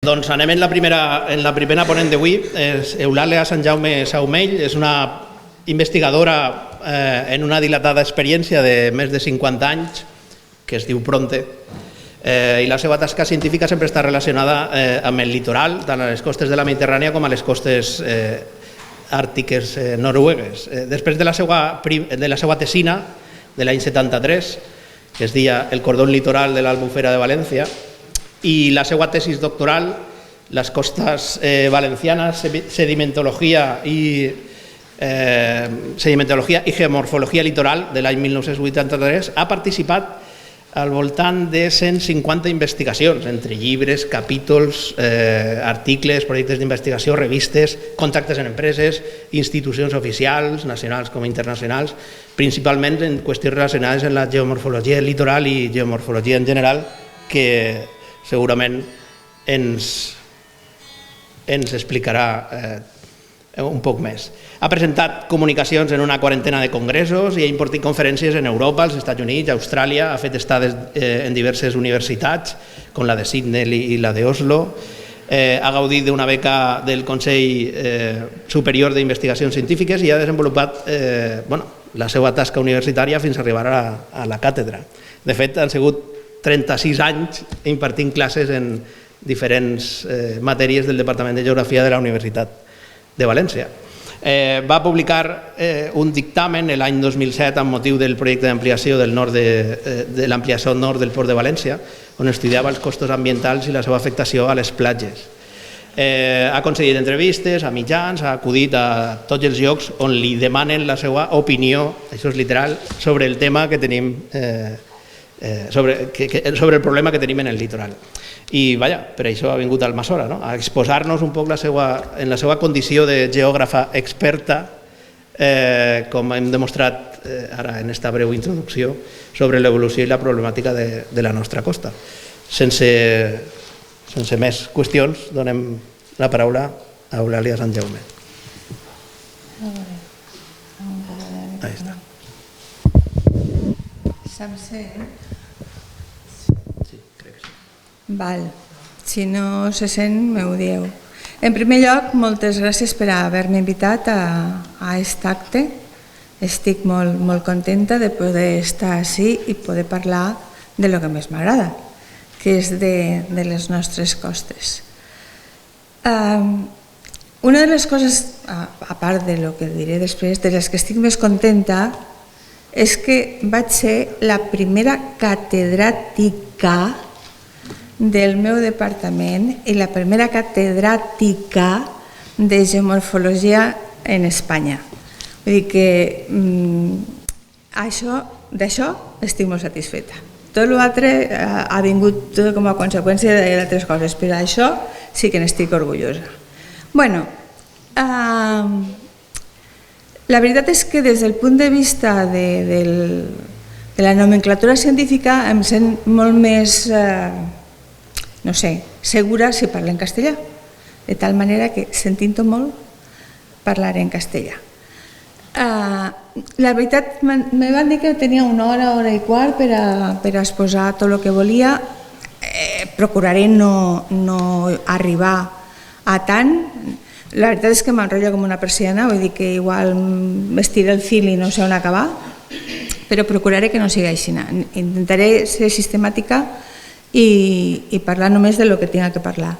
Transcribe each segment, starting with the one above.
Doncs anem en la primera ponent d'avui. Eulàlia Sant Jaume Saumell és una investigadora en una dilatada experiència de més de 50 anys, que es diu Pronte, i la seva tasca científica sempre està relacionada amb el litoral, tant a les costes de la Mediterrània com a les costes àrtiques noruegues. Després de la seva tesina de l'any 73, que es deia El cordón litoral de l'Albufera de València, i la seva tesis doctoral, Les costas valencianas, sedimentología y geomorfología litoral de l'any 1983, ha participat al voltant de 150 investigacions, entre llibres, capítols, articles, projectes d'investigació, revistes, contactes en empreses, institucions oficials, nacionals com internacionals, principalment en qüestions relacionades amb la geomorfologia litoral i geomorfologia en general, que segurament ens explicarà un poc més. Ha presentat comunicacions en una quarantena de congressos i ha impartit conferències en Europa, als Estats Units, Austràlia, ha fet estades en diverses universitats, com la de Sydney i la d'Oslo, ha gaudit d'una beca del Consell Superior d'Investigacions Científiques i ha desenvolupat la seva tasca universitària fins a arribar a la càtedra. De fet, han sigut 36 anys impartint classes en diferents matèries del Departament de Geografia de la Universitat de València. Va publicar un dictamen l'any 2007 amb motiu del projecte d'ampliació de l'ampliació nord del Port de València, on estudiava els costos ambientals i la seva afectació a les platges. Ha concedit entrevistes a mitjans, ha acudit a tots els llocs on li demanen la seva opinió, això és literal, sobre el tema que tenim sobre el problema que tenim en el litoral. I per això ha vingut al Almassora, a exposar-nos un poc en la seva condició de geògrafa experta, com hem demostrat ara en aquesta breu introducció, sobre l'evolució i la problemàtica de la nostra costa. Sense més qüestions, donem la paraula a Eulàlia Sant Jaume. Ahí està. Se'm sent? Val. Si no se sent, m'ho dieu. En primer lloc, moltes gràcies per haver-me invitat a aquest acte. Estic molt contenta de poder estar ací i poder parlar de lo que més m'agrada, que és de les nostres costes. Una de les coses, a part de lo que diré després, de les que estic més contenta, és que vaig ser la primera catedràtica del meu departament i la primera catedràtica de geomorfologia en Espanya. Vull dir que d'això estic molt satisfeta. Tot l'altre ha vingut com a conseqüència d'altres coses, però això sí que n'estic orgullosa. Bueno, la veritat és que des del punt de vista de la nomenclatura científica em sent molt més, no sé, segura si parlo en castellà, de tal manera que sentint-ho molt parlaré en castellà. La veritat, me van dir que tenia una hora i quart per exposar tot el que volia. Procuraré no arribar a tant. La veritat és que m'enrotllo com una persiana, vull dir que igual m'estira el fil i no sé on acabar, però procuraré que no sigui així. Intentaré ser sistemàtica i parlar només del que tinc que parlar,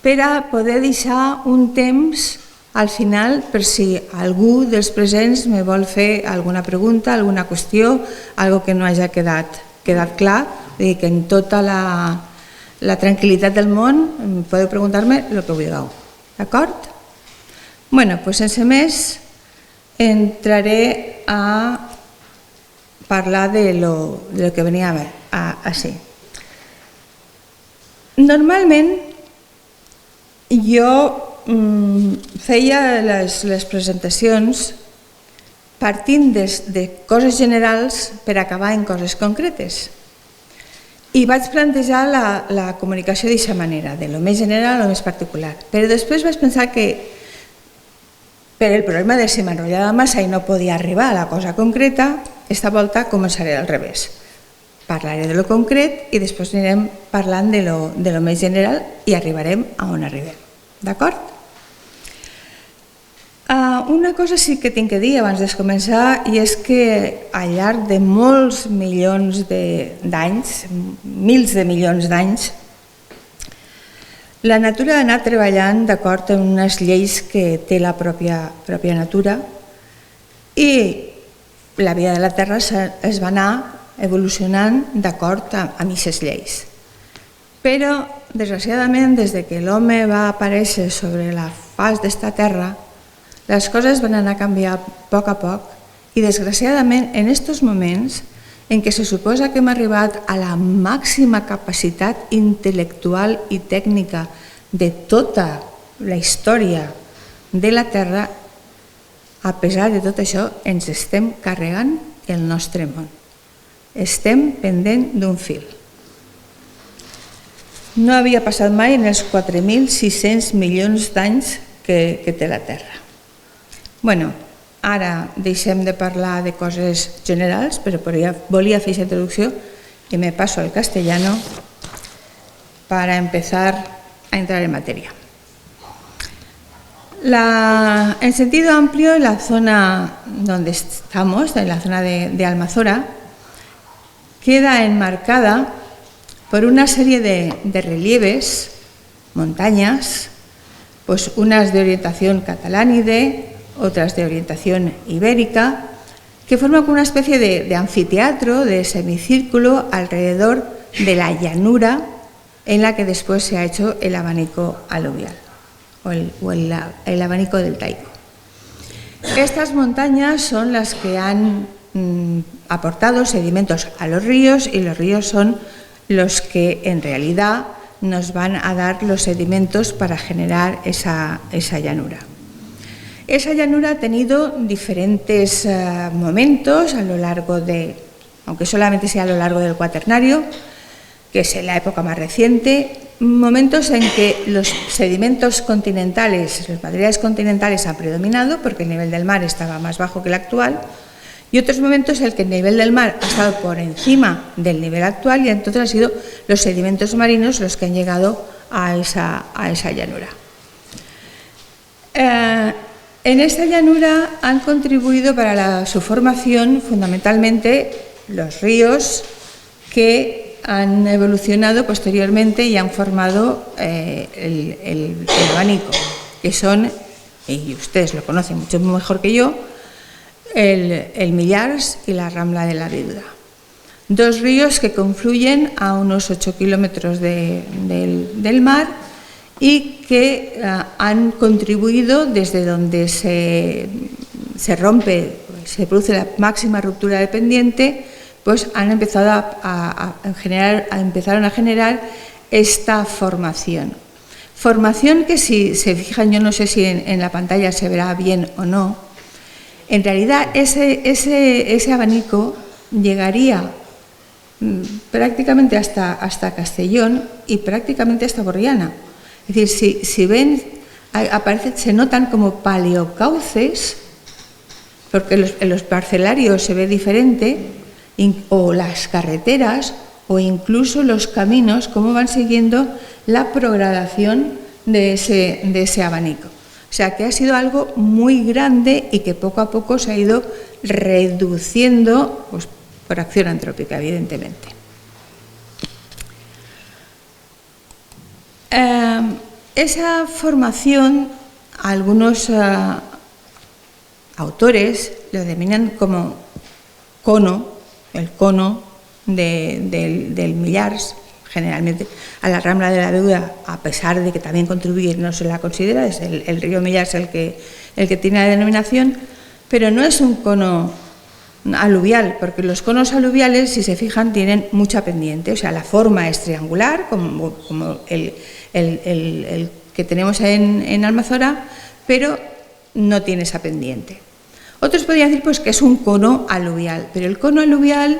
per a poder deixar un temps al final per si algú dels presents me vol fer alguna pregunta, alguna qüestió, algo que no hagi quedat clar, vull dir que en tota la tranquil·litat del món podeu preguntar-me el que vulgueu, d'acord? Bueno, doncs sense més entraré a parlar de lo que venia a ser. Normalment jo feia les presentacions partint de coses generals per acabar en coses concretes. I vaig plantejar la comunicació d'aquesta manera, de lo més general a lo més particular. Però després vaig pensar que per el problema de si m'enrotllava massa i no podia arribar a la cosa concreta, esta volta començaré al revés. Parlaré de lo concret i després anirem parlant de lo més general i arribarem a on arribem. D'acord? Una cosa sí que tinc que dir abans de començar, i és que al llarg de molts milions d'anys, mils de milions d'anys, la natura ha anat treballant d'acord amb unes lleis que té la pròpia natura i la vida de la Terra es va anar evolucionant d'acord amb aquestes lleis. Però, desgraciadament, des que l'home va aparèixer sobre la faç d'esta Terra, les coses van anar a canviar a poc i, desgraciadament, en aquests moments en què se suposa que hem arribat a la màxima capacitat intel·lectual i tècnica de tota la història de la Terra, a pesar de tot això, ens estem carregant el nostre món. Estem pendent d'un fil. No havia passat mai en els 4.600 milions d'anys que té la Terra. Bueno, ara deixem de parlar de coses generals, però volia fer aquesta introducció y me paso al castellano para empezar a entrar en materia. En sentido amplio, la zona donde estamos, en la zona de Almazora, queda enmarcada por una serie de relieves, montañas, pues unas de orientación catalánide, otras de orientación ibérica, que forman una especie de anfiteatro, de semicírculo alrededor de la llanura en la que después se ha hecho el abanico aluvial o el abanico deltaico. Estas montañas son las que han aportado sedimentos a los ríos y los ríos son los que en realidad nos van a dar los sedimentos para generar esa llanura. Esa llanura ha tenido diferentes momentos a lo largo aunque solamente sea a lo largo del Cuaternario, que es en la época más reciente, momentos en que los sedimentos continentales, los materiales continentales han predominado porque el nivel del mar estaba más bajo que el actual, y otros momentos en que el nivel del mar ha estado por encima del nivel actual y entonces han sido los sedimentos marinos los que han llegado a esa llanura. En esta llanura han contribuido para su formación fundamentalmente los ríos que han evolucionado posteriormente y han formado el abanico, que son, y ustedes lo conocen mucho mejor que yo, el Millars y la Rambla de la Viuda. Dos ríos que confluyen a unos 8 kilómetros del mar y que han contribuido desde donde se rompe, se produce la máxima ruptura de pendiente, pues han empezado empezaron a generar esta formación. Formación que, si se fijan, yo no sé si en la pantalla se verá bien o no, en realidad ese abanico llegaría prácticamente hasta Castellón y prácticamente hasta Borriana. Es decir, si ven, se notan como paleocauces, porque en los parcelarios se ve diferente, o las carreteras, o incluso los caminos, cómo van siguiendo la progradación de ese abanico. O sea, que ha sido algo muy grande y que poco a poco se ha ido reduciendo, pues, por acción antrópica, evidentemente. Esa formación, algunos autores lo denominan como cono, el cono del Millars, generalmente a la Rambla de la Viuda, a pesar de que también contribuye, no se la considera, es el río Millars el que tiene la denominación, pero no es un cono aluvial, porque los conos aluviales, si se fijan, tienen mucha pendiente, o sea, la forma es triangular, como el que tenemos en Almazora, pero no tiene esa pendiente. Otros podrían decir pues, que es un cono aluvial, pero el cono aluvial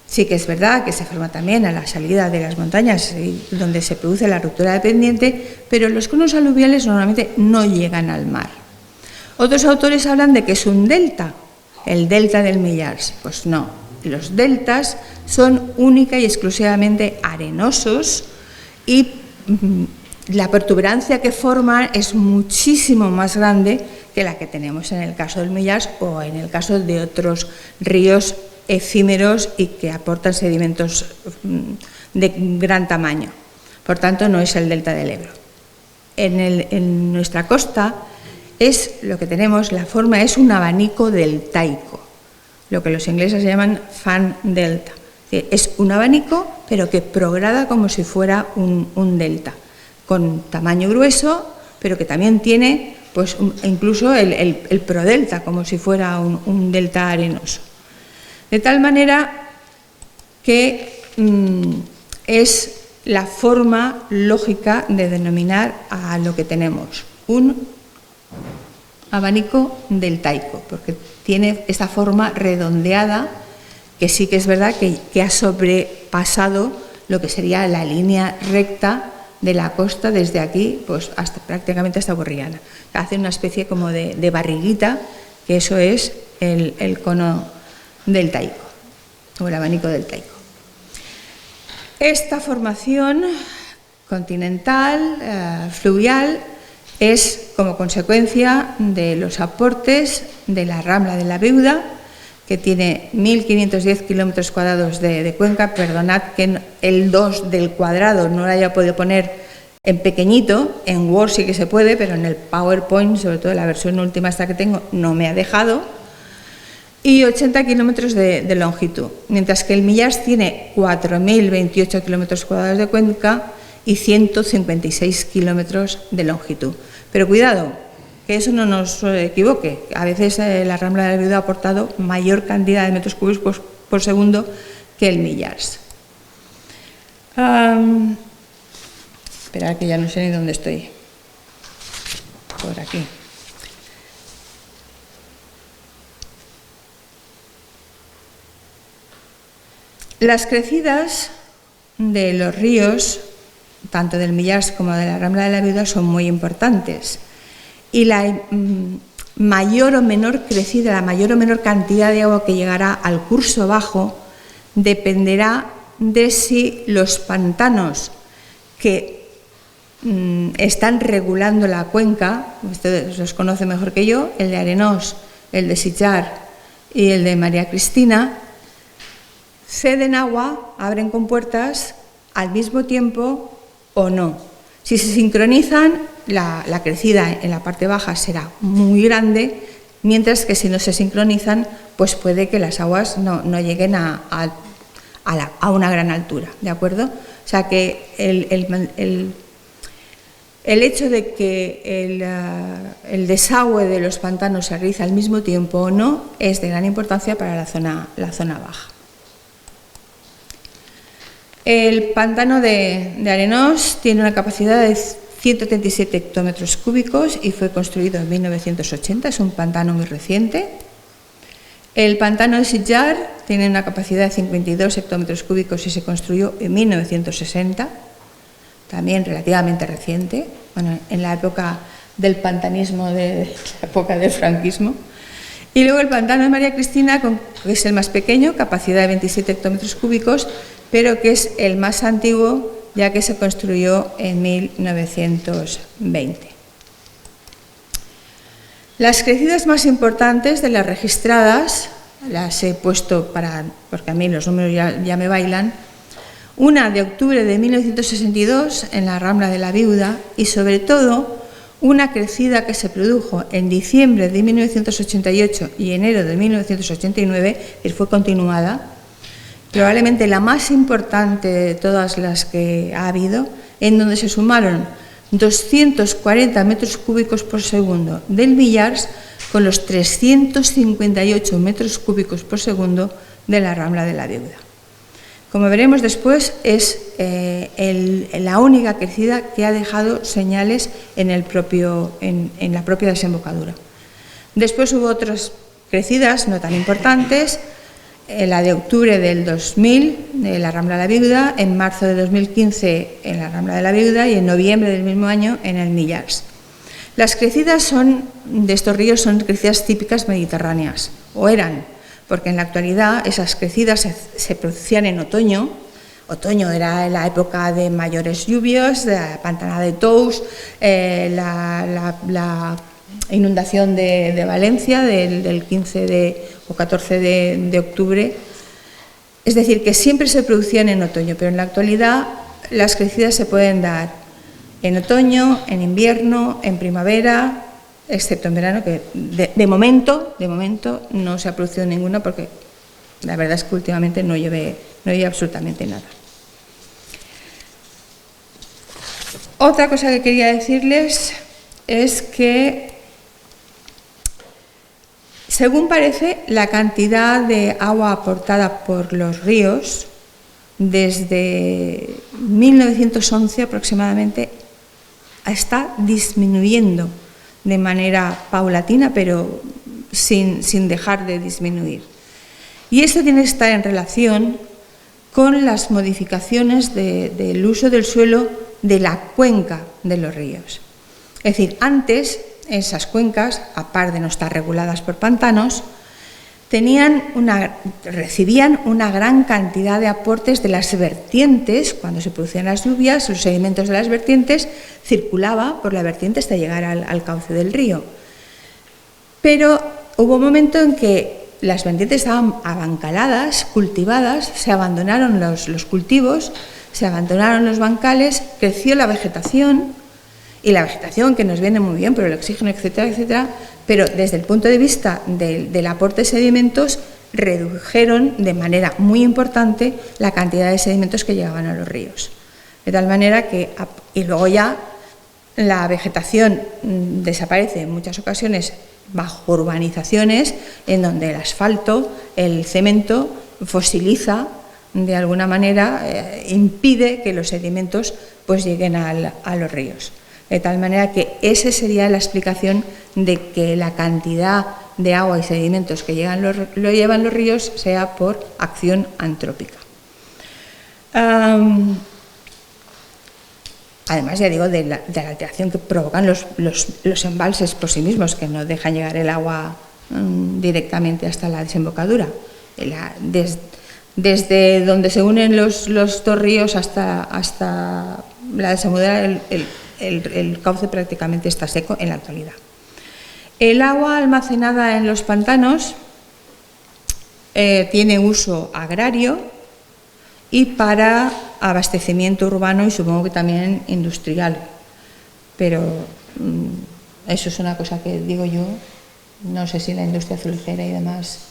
sí que es verdad que se forma también a la salida de las montañas donde se produce la ruptura de pendiente, pero los conos aluviales normalmente no llegan al mar. Otros autores hablan de que es un delta, el delta del Millars. Pues no, Los deltas son única y exclusivamente arenosos y la protuberancia que forman es muchísimo más grande que la que tenemos en el caso del Millars o en el caso de otros ríos efímeros y que aportan sedimentos de gran tamaño. Por tanto, no es el delta del Ebro. En nuestra costa lo que tenemos, la forma es un abanico deltaico, lo que los ingleses llaman fan delta. Es un abanico, pero que prograda como si fuera un delta, con tamaño grueso, pero que también tiene pues, incluso el prodelta, como si fuera un delta arenoso. De tal manera que es la forma lógica de denominar a lo que tenemos, un abanico deltaico, porque tiene esta forma redondeada que sí que es verdad que ha sobrepasado lo que sería la línea recta de la costa desde aquí pues prácticamente hasta Borriana. Hace una especie como de barriguita, que eso es el cono deltaico, o el abanico deltaico. Esta formación continental, fluvial, es como consecuencia de los aportes de la Rambla de la Viuda, que tiene 1.510 kilómetros cuadrados de cuenca. Perdonad que el 2 del cuadrado no lo haya podido poner en pequeñito, en Word sí que se puede, pero en el PowerPoint, sobre todo la versión última esta que tengo, no me ha dejado, y 80 kilómetros de longitud, mientras que el Millars tiene 4.028 kilómetros cuadrados de cuenca y 156 kilómetros de longitud. Pero cuidado, que eso no nos equivoque. A veces la Rambla de la Viuda ha aportado mayor cantidad de metros cúbicos por segundo que el Millars. Esperad que ya no sé ni dónde estoy. Por aquí. Las crecidas de los ríos, tanto del Millars como de la Rambla de la Viuda, son muy importantes. Y la mayor o menor crecida, la mayor o menor cantidad de agua que llegará al curso bajo dependerá de si los pantanos que están regulando la cuenca, ustedes los conocen mejor que yo, el de Arenós, el de Sitjar y el de María Cristina, ceden agua, abren compuertas al mismo tiempo o no. Si se sincronizan, la crecida en la parte baja será muy grande, mientras que si no se sincronizan, pues puede que las aguas no lleguen a una gran altura, ¿de acuerdo? O sea que el hecho de que el desagüe de los pantanos se realice al mismo tiempo o no es de gran importancia para la zona baja. El pantano de Arenós tiene una capacidad de 137 hectómetros cúbicos y fue construido en 1980, es un pantano muy reciente. El pantano de Sitjar tiene una capacidad de 52 hectómetros cúbicos y se construyó en 1960, también relativamente reciente, bueno, en la época del pantanismo, de la época del franquismo. Y luego el pantano de María Cristina, que es el más pequeño, capacidad de 27 hectómetros cúbicos, pero que es el más antiguo, ya que se construyó en 1920. Las crecidas más importantes de las registradas, las he puesto porque a mí los números ya me bailan, una de octubre de 1962 en la Rambla de la Viuda y sobre todo una crecida que se produjo en diciembre de 1988 y enero de 1989, que fue continuada, probablemente la más importante de todas las que ha habido, en donde se sumaron 240 metros cúbicos por segundo del Millars con los 358 metros cúbicos por segundo de la Rambla de la Viuda. Como veremos después, es la única crecida que ha dejado señales en la propia desembocadura. Después hubo otras crecidas no tan importantes, la de octubre del 2000 de la Rambla de la Viuda, en marzo de 2015 en la Rambla de la Viuda y en noviembre del mismo año en el Millars. Las crecidas de estos ríos son crecidas típicas mediterráneas, o eran, porque en la actualidad esas crecidas se producían en otoño. Otoño era la época de mayores lluvias, de la pantanada de Tous, la inundación de Valencia del 15 o 14 de octubre. Es decir, que siempre se producían en otoño, pero en la actualidad las crecidas se pueden dar en otoño, en invierno, en primavera, excepto en verano, que de momento no se ha producido ninguna, porque la verdad es que últimamente no llueve absolutamente nada. Otra cosa que quería decirles es que, según parece, la cantidad de agua aportada por los ríos desde 1911 aproximadamente está disminuyendo de manera paulatina, pero sin dejar de disminuir. Y esto tiene que estar en relación con las modificaciones del uso del suelo de la cuenca de los ríos. Es decir, antes esas cuencas, aparte de no estar reguladas por pantanos, recibían una gran cantidad de aportes de las vertientes. Cuando se producían las lluvias, los sedimentos de las vertientes circulaba por la vertiente hasta llegar al cauce del río. Pero hubo un momento en que las vertientes estaban abancaladas, cultivadas, se abandonaron los cultivos, se abandonaron los bancales, creció la vegetación, y la vegetación, que nos viene muy bien por el oxígeno, etcétera, etcétera, pero desde el punto de vista del aporte de sedimentos, redujeron de manera muy importante la cantidad de sedimentos que llegaban a los ríos. De tal manera que, y luego ya la vegetación desaparece en muchas ocasiones bajo urbanizaciones, en donde el asfalto, el cemento, fosiliza de alguna manera, impide que los sedimentos pues lleguen a los ríos. De tal manera que esa sería la explicación de que la cantidad de agua y sedimentos que lo llevan los ríos sea por acción antrópica. Además, ya digo, de la alteración que provocan los embalses por sí mismos, que no dejan llegar el agua directamente hasta la desembocadura. Desde donde se unen los dos ríos hasta la desembocadura, el cauce prácticamente está seco en la actualidad. El agua almacenada en los pantanos tiene uso agrario y para abastecimiento urbano y supongo que también industrial. Pero eso es una cosa que digo yo, no sé si la industria azulejera y demás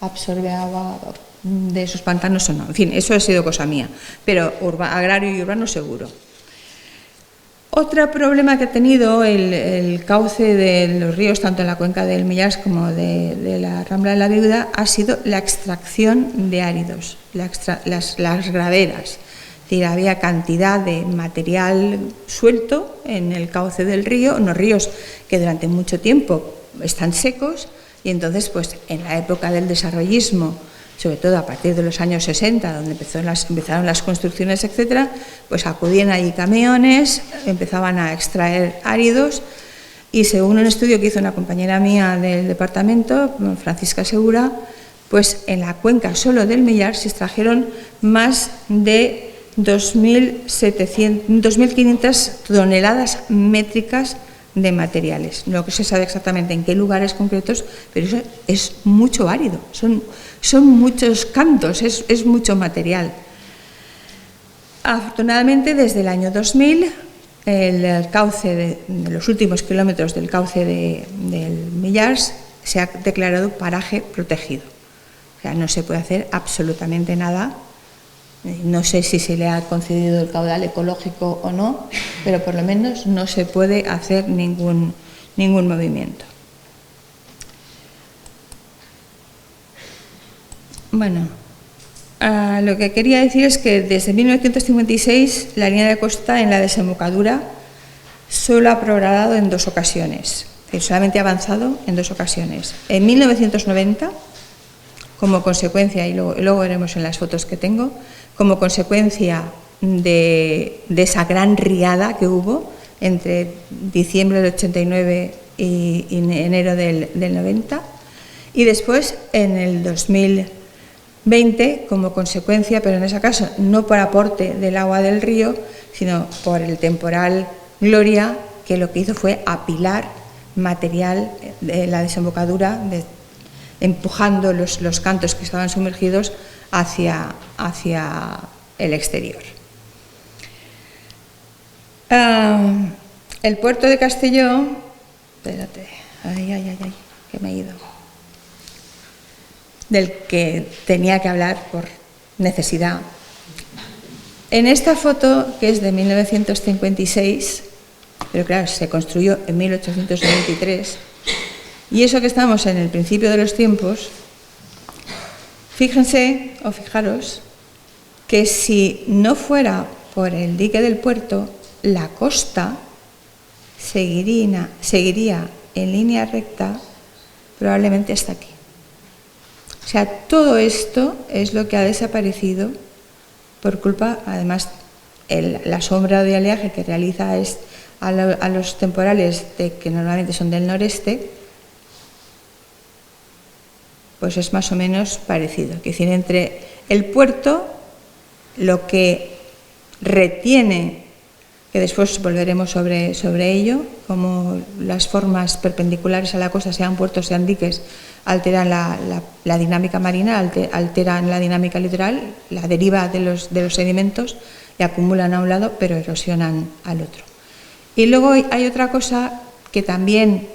absorbe agua de esos pantanos o no. En fin, eso ha sido cosa mía, pero agrario y urbano seguro. Otro problema que ha tenido el cauce de los ríos, tanto en la cuenca del Millars como de la Rambla de la Viuda, ha sido la extracción de áridos, las graveras. Es decir, había cantidad de material suelto en el cauce del río, unos ríos que durante mucho tiempo están secos, y entonces, pues, en la época del desarrollismo, sobre todo a partir de los años 60, donde empezaron las construcciones, etcétera, pues acudían allí camiones, empezaban a extraer áridos, y según un estudio que hizo una compañera mía del departamento, Francisca Segura, pues en la cuenca solo del Millars se extrajeron más de 2.500 toneladas métricas de materiales. No se sabe exactamente en qué lugares concretos, pero eso es mucho árido, son muchos cantos, es mucho material. Afortunadamente, desde el año 2000, el cauce de los últimos kilómetros del cauce del Millars se ha declarado paraje protegido. O sea, no se puede hacer absolutamente nada. No sé si se le ha concedido el caudal ecológico o no, pero por lo menos no se puede hacer ningún movimiento. Bueno, lo que quería decir es que desde 1956 la línea de costa en la desembocadura solo ha progradado en 2 ocasiones, solamente ha avanzado en 2 ocasiones. En 1990, como consecuencia, y luego veremos en las fotos que tengo, como consecuencia de esa gran riada que hubo entre diciembre del 89 y enero del 90, Y después, en el 2020, como consecuencia, pero en ese caso no por aporte del agua del río, sino por el temporal Gloria, que lo que hizo fue apilar material de la desembocadura, empujando los cantos que estaban sumergidos hacia el exterior. El puerto de Castelló, espérate, que me he ido, del que tenía que hablar por necesidad. En esta foto, que es de 1956, pero claro, se construyó en 1893, y eso que estamos en el principio de los tiempos, fíjense o fijaros que si no fuera por el dique del puerto, la costa seguiría en línea recta probablemente hasta aquí. O sea, todo esto es lo que ha desaparecido por culpa, además, la sombra de oleaje que realiza a los temporales que normalmente son del noreste, pues es más o menos parecido. Es decir, entre el puerto, lo que retiene, que después volveremos sobre ello, como las formas perpendiculares a la costa, sean puertos, sean diques, alteran la dinámica marina, alteran la dinámica litoral, la deriva de los sedimentos, y acumulan a un lado, pero erosionan al otro. Y luego hay otra cosa que también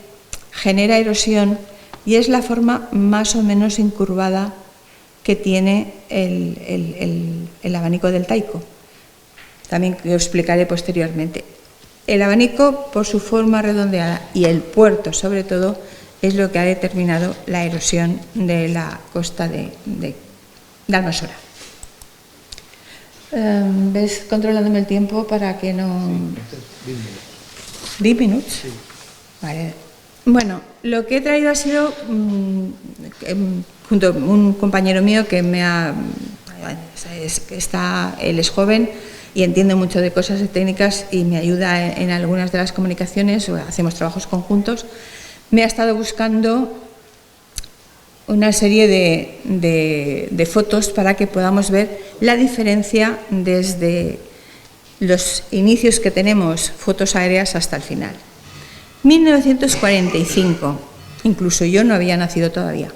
genera erosión, y es la forma más o menos incurvada que tiene el abanico del Taico. También lo explicaré posteriormente. El abanico, por su forma redondeada, y el puerto, sobre todo, es lo que ha determinado la erosión de la costa de Almanzora. ¿Ves controlándome el tiempo para que no...? 10 minutos. Sí. Vale. Bueno, lo que he traído ha sido, junto a un compañero mío que él es joven y entiende mucho de cosas técnicas y me ayuda en algunas de las comunicaciones, o hacemos trabajos conjuntos. Me ha estado buscando una serie de fotos para que podamos ver la diferencia desde los inicios que tenemos, fotos aéreas, hasta el final. 1945, incluso yo no había nacido todavía.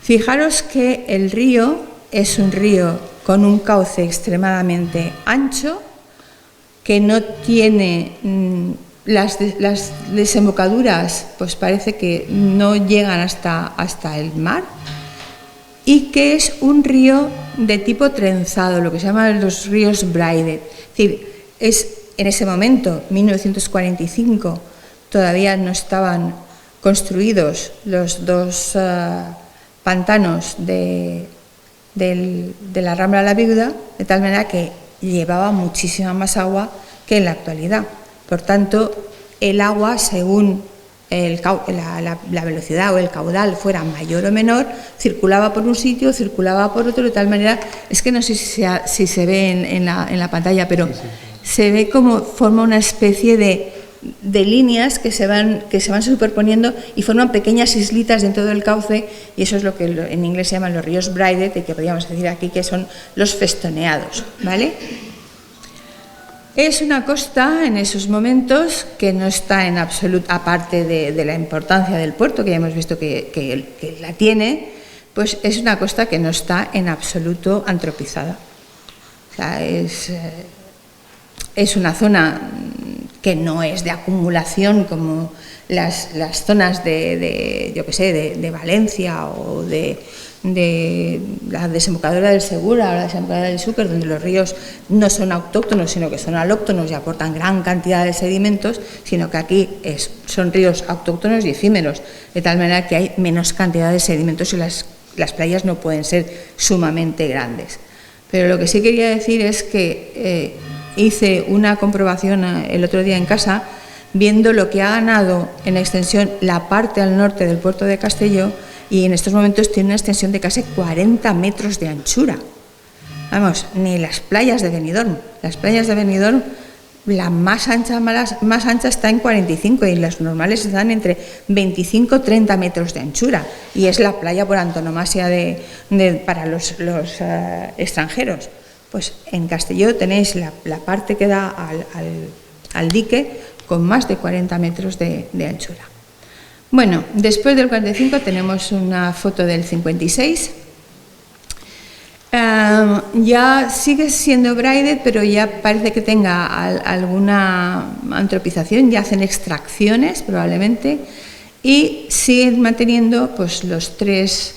Fijaros que el río es un río con un cauce extremadamente ancho, que no tiene las desembocaduras, pues parece que no llegan hasta el mar, y que es un río de tipo trenzado, lo que se llaman los ríos braided. Es decir, en ese momento, 1945, todavía no estaban construidos los dos pantanos de la Rambla de la Viuda, de tal manera que llevaba muchísima más agua que en la actualidad. Por tanto, el agua, según la velocidad o el caudal fuera mayor o menor, circulaba por un sitio, circulaba por otro, de tal manera, es que no sé si se ve en la pantalla, pero se ve como forma una especie de líneas que se van superponiendo y forman pequeñas islitas dentro del cauce, y eso es lo que en inglés se llaman los ríos braided, y que podríamos decir aquí que son los festoneados, ¿vale? Es una costa en esos momentos que no está en absoluto, aparte de la importancia del puerto, que ya hemos visto que la tiene, pues es una costa que no está en absoluto antropizada. O sea, es una zona que no es de acumulación como las zonas de Valencia o de la desembocadura del Segura o la desembocadura del Xúquer, donde los ríos no son autóctonos, sino que son alóctonos y aportan gran cantidad de sedimentos, sino que aquí son ríos autóctonos y efímeros, de tal manera que hay menos cantidad de sedimentos y las playas no pueden ser sumamente grandes. Pero lo que sí quería decir es que hice una comprobación el otro día en casa, viendo lo que ha ganado en extensión la parte al norte del puerto de Castelló, y en estos momentos tiene una extensión de casi 40 metros de anchura. Vamos, ni las playas de Benidorm. Las playas de Benidorm la más ancha está en 45 y las normales están entre 25 y 30 metros de anchura, y es la playa por antonomasia para los extranjeros. Pues en Castelló tenéis la parte que da al dique con más de 40 metros de anchura. Bueno, después del 45 tenemos una foto del 56. Ya sigue siendo braided, pero ya parece que tenga alguna antropización, ya hacen extracciones probablemente, y siguen manteniendo pues, las tres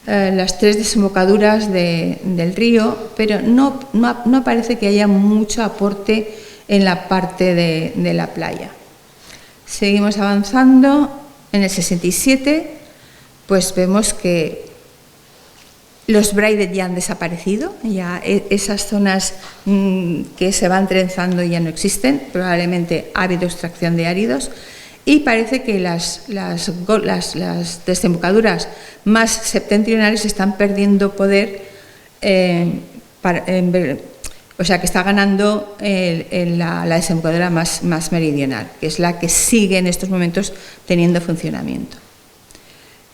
desembocaduras del río, pero no parece que haya mucho aporte en la parte de la playa. Seguimos avanzando. En el 67 pues vemos que los braided ya han desaparecido, ya esas zonas que se van trenzando ya no existen, probablemente ha habido extracción de áridos, y parece que las desembocaduras más septentrionales están perdiendo poder, o sea que está ganando la desembocadura más meridional, que es la que sigue en estos momentos teniendo funcionamiento.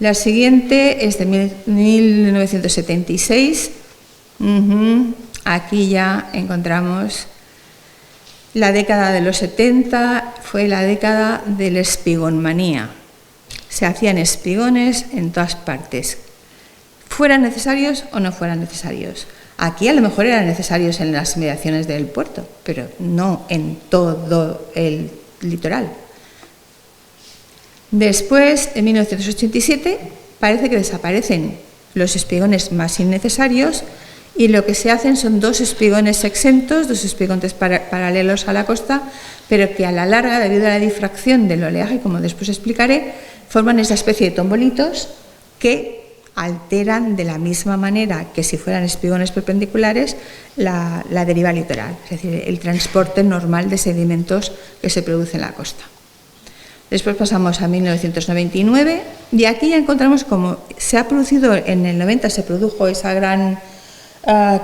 La siguiente es de 1976. Aquí ya encontramos la década de los 70, fue la década de la espigonmanía. Se hacían espigones en todas partes, fueran necesarios o no fueran necesarios. Aquí a lo mejor eran necesarios en las inmediaciones del puerto, pero no en todo el litoral. Después, en 1987, parece que desaparecen los espigones más innecesarios y lo que se hacen son dos espigones exentos, dos espigones paralelos a la costa, pero que a la larga, debido a la difracción del oleaje, como después explicaré, forman esta especie de tombolitos que alteran de la misma manera que si fueran espigones perpendiculares la deriva litoral, es decir, el transporte normal de sedimentos que se produce en la costa. Después pasamos a 1999 y aquí ya encontramos como se ha producido en el 90, se produjo esa gran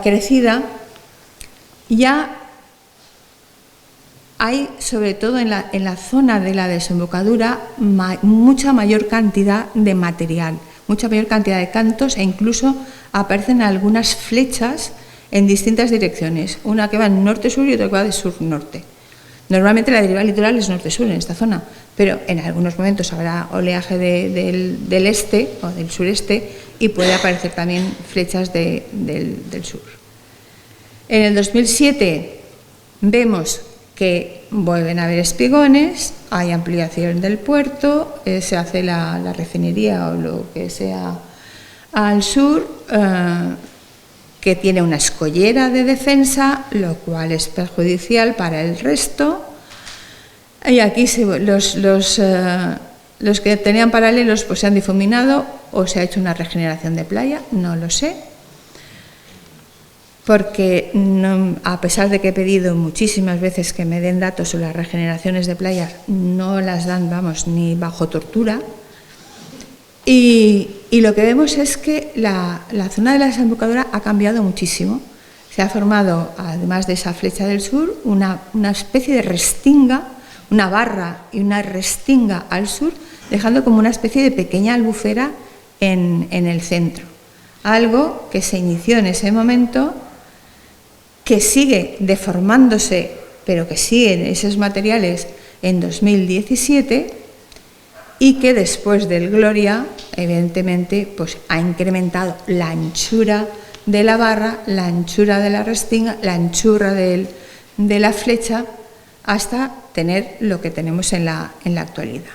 crecida. Ya hay, sobre todo en la zona de la desembocadura, mucha mayor cantidad de material, mucha mayor cantidad de cantos, e incluso aparecen algunas flechas en distintas direcciones, una que va en norte-sur y otra que va de sur-norte. Normalmente la deriva litoral es norte-sur en esta zona, pero en algunos momentos habrá oleaje del este o del sureste y puede aparecer también flechas del sur. En el 2007 vemos que vuelven a haber espigones, hay ampliación del puerto, se hace la refinería o lo que sea al sur, que tiene una escollera de defensa, lo cual es perjudicial para el resto. Y aquí los que tenían paralelos pues se han difuminado o se ha hecho una regeneración de playa, no lo sé. Porque no, a pesar de que he pedido muchísimas veces que me den datos sobre las regeneraciones de playas, no las dan, vamos, ni bajo tortura. Y lo que vemos es que la zona de la desembocadura ha cambiado muchísimo. Se ha formado, además de esa flecha del sur, una especie de restinga, una barra y una restinga al sur, dejando como una especie de pequeña albufera en el centro. Algo que se inició en ese momento, que sigue deformándose, pero que siguen esos materiales en 2017, y que después del Gloria, evidentemente, pues ha incrementado la anchura de la barra, la anchura de la restinga, la anchura de la flecha, hasta tener lo que tenemos en la actualidad.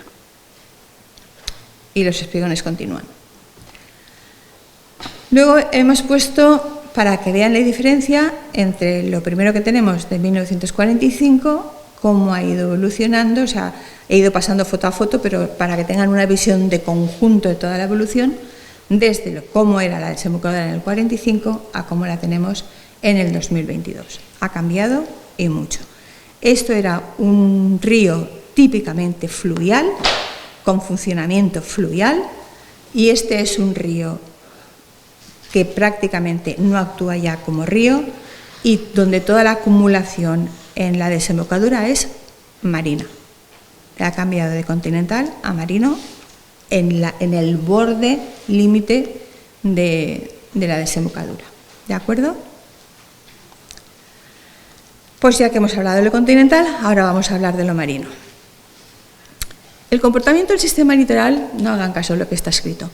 Y los espigones continúan. Luego hemos puesto, para que vean la diferencia entre lo primero que tenemos de 1945, cómo ha ido evolucionando, o sea, he ido pasando foto a foto, pero para que tengan una visión de conjunto de toda la evolución, desde cómo era la desembocadura en el 45 a cómo la tenemos en el 2022. Ha cambiado y mucho. Esto era un río típicamente fluvial, con funcionamiento fluvial, y este es un río que prácticamente no actúa ya como río y donde toda la acumulación en la desembocadura es marina. Ha cambiado de continental a marino en el borde límite de la desembocadura. ¿De acuerdo? Pues ya que hemos hablado de lo continental, ahora vamos a hablar de lo marino. El comportamiento del sistema litoral, no hagan caso de lo que está escrito.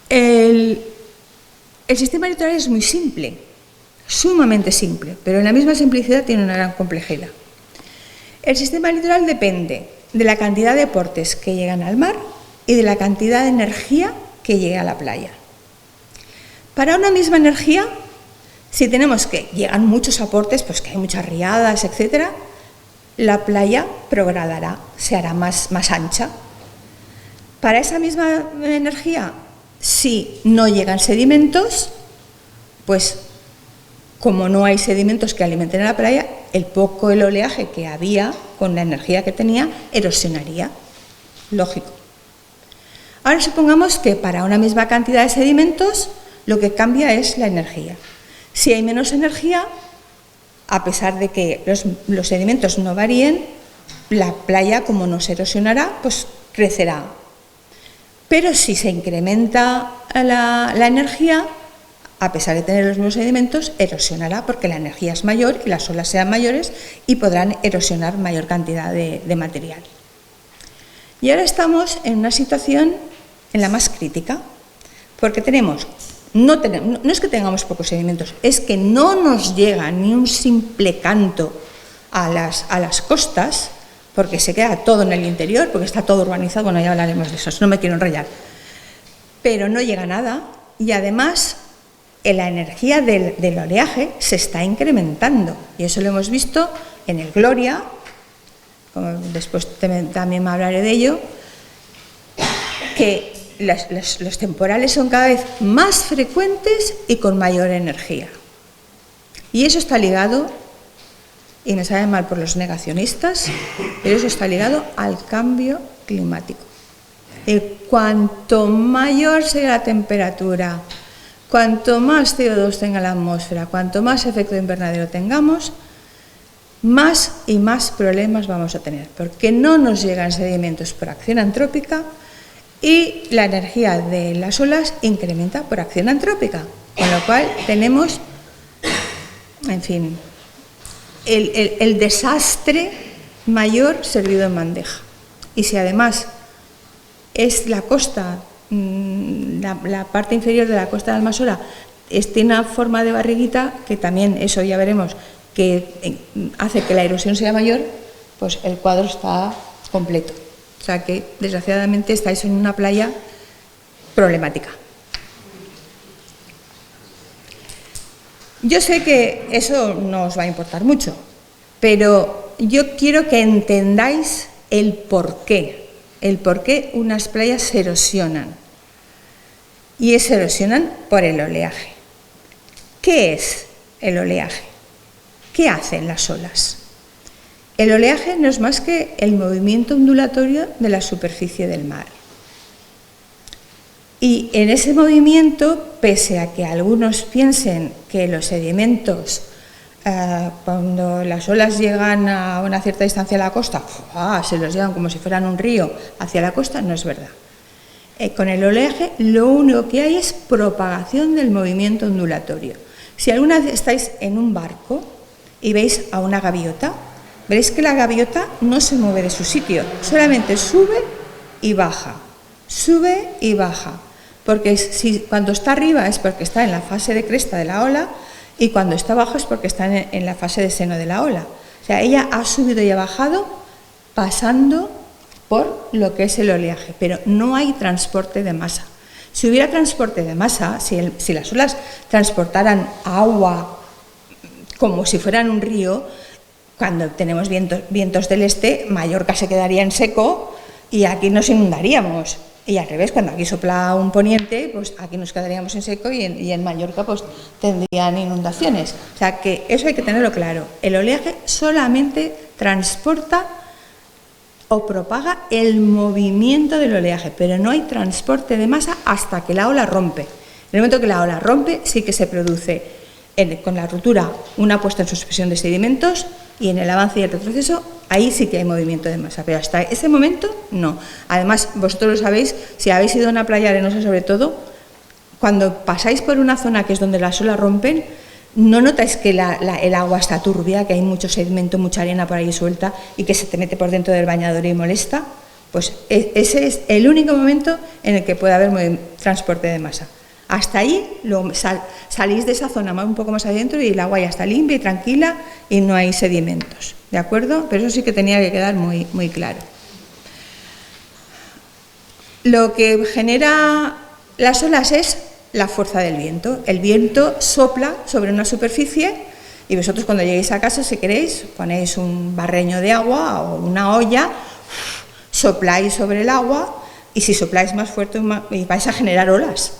El sistema litoral es muy simple, sumamente simple, pero en la misma simplicidad tiene una gran complejidad. El sistema litoral depende de la cantidad de aportes que llegan al mar y de la cantidad de energía que llega a la playa. Para una misma energía, si tenemos que llegan muchos aportes, pues que hay muchas riadas, etcétera, la playa progradará, se hará más ancha. Para esa misma energía, si no llegan sedimentos, pues como no hay sedimentos que alimenten a la playa, el oleaje que había con la energía que tenía erosionaría. Lógico. Ahora supongamos que para una misma cantidad de sedimentos lo que cambia es la energía. Si hay menos energía, a pesar de que los sedimentos no varíen, la playa, como no se erosionará, pues crecerá. Pero si se incrementa la energía, a pesar de tener los mismos sedimentos, erosionará porque la energía es mayor y las olas sean mayores y podrán erosionar mayor cantidad de material. Y ahora estamos en una situación en la más crítica, porque no es que tengamos pocos sedimentos, es que no nos llega ni un simple canto a las costas, porque se queda todo en el interior, porque está todo urbanizado. Bueno, ya hablaremos de eso, no me quiero enrollar. Pero no llega nada y además la energía del oleaje se está incrementando. Y eso lo hemos visto en el Gloria, como después también me hablaré de ello, que los temporales son cada vez más frecuentes y con mayor energía. Y eso está ligado, y me sabe mal por los negacionistas, pero eso está ligado al cambio climático. Y cuanto mayor sea la temperatura, cuanto más CO2 tenga la atmósfera, cuanto más efecto invernadero tengamos, más y más problemas vamos a tener, porque no nos llegan sedimentos por acción antrópica y la energía de las olas incrementa por acción antrópica, con lo cual tenemos, en fin, el desastre mayor servido en bandeja. Y si además es la costa, la parte inferior de la costa de Almanzora tiene una forma de barriguita, que también eso ya veremos, que hace que la erosión sea mayor, pues el cuadro está completo. O sea que, desgraciadamente, estáis en una playa problemática. Yo sé que eso no os va a importar mucho, pero yo quiero que entendáis el porqué unas playas se erosionan. Y se erosionan por el oleaje. ¿Qué es el oleaje? ¿Qué hacen las olas? El oleaje no es más que el movimiento ondulatorio de la superficie del mar. Y en ese movimiento, pese a que algunos piensen que los sedimentos, cuando las olas llegan a una cierta distancia a la costa, se los llevan como si fueran un río hacia la costa, no es verdad. Con el oleaje lo único que hay es propagación del movimiento ondulatorio. Si alguna vez estáis en un barco y veis a una gaviota, veréis que la gaviota no se mueve de su sitio, solamente sube y baja, porque cuando está arriba es porque está en la fase de cresta de la ola y cuando está abajo es porque está en la fase de seno de la ola. O sea, ella ha subido y ha bajado pasando por lo que es el oleaje, pero no hay transporte de masa. Si hubiera transporte de masa, si las olas transportaran agua como si fueran un río, cuando tenemos vientos del este, Mallorca se quedaría en seco y aquí nos inundaríamos. Y al revés, cuando aquí sopla un poniente, pues aquí nos quedaríamos en seco y en Mallorca pues tendrían inundaciones. O sea que eso hay que tenerlo claro. El oleaje solamente transporta o propaga el movimiento del oleaje, pero no hay transporte de masa hasta que la ola rompe. En el momento que la ola rompe, sí que se produce con la ruptura, una puesta en suspensión de sedimentos, y en el avance y el retroceso, ahí sí que hay movimiento de masa, pero hasta ese momento no. Además, vosotros lo sabéis, si habéis ido a una playa arenosa sobre todo, cuando pasáis por una zona que es donde las olas rompen, no notáis que el agua está turbia, que hay mucho sedimento, mucha arena por ahí suelta y que se te mete por dentro del bañador y molesta. Pues ese es el único momento en el que puede haber transporte de masa. Hasta ahí salís de esa zona un poco más adentro y el agua ya está limpia y tranquila y no hay sedimentos, ¿de acuerdo? Pero eso sí que tenía que quedar muy, muy claro. Lo que genera las olas es la fuerza del viento. El viento sopla sobre una superficie y vosotros cuando lleguéis a casa, si queréis, ponéis un barreño de agua o una olla, sopláis sobre el agua y si sopláis más fuerte vais a generar olas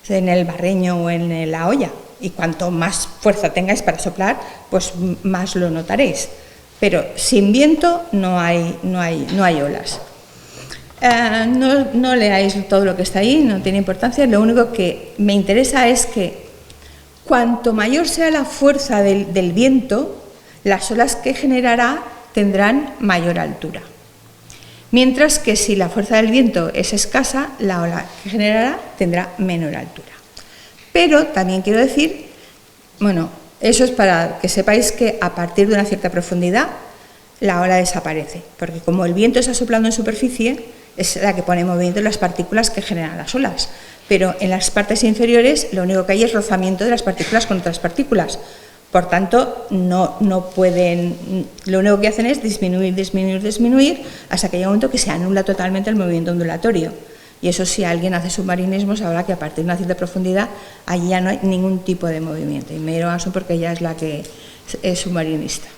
en el barreño o en la olla, y cuanto más fuerza tengáis para soplar, pues más lo notaréis. Pero sin viento no hay olas. No leáis todo lo que está ahí, no tiene importancia. Lo único que me interesa es que cuanto mayor sea la fuerza del viento, las olas que generará tendrán mayor altura. Mientras que si la fuerza del viento es escasa, la ola que generará tendrá menor altura. Pero también quiero decir, bueno, eso es para que sepáis que a partir de una cierta profundidad la ola desaparece, porque como el viento está soplando en superficie, es la que pone en movimiento las partículas que generan las olas. Pero en las partes inferiores lo único que hay es rozamiento de las partículas con otras partículas. Por tanto, no pueden, lo único que hacen es disminuir, hasta que llega un momento que se anula totalmente el movimiento ondulatorio. Y eso, si alguien hace submarinismo, sabrá que a partir de una cierta profundidad, allí ya no hay ningún tipo de movimiento. Y me dirán eso porque ella es la que es submarinista.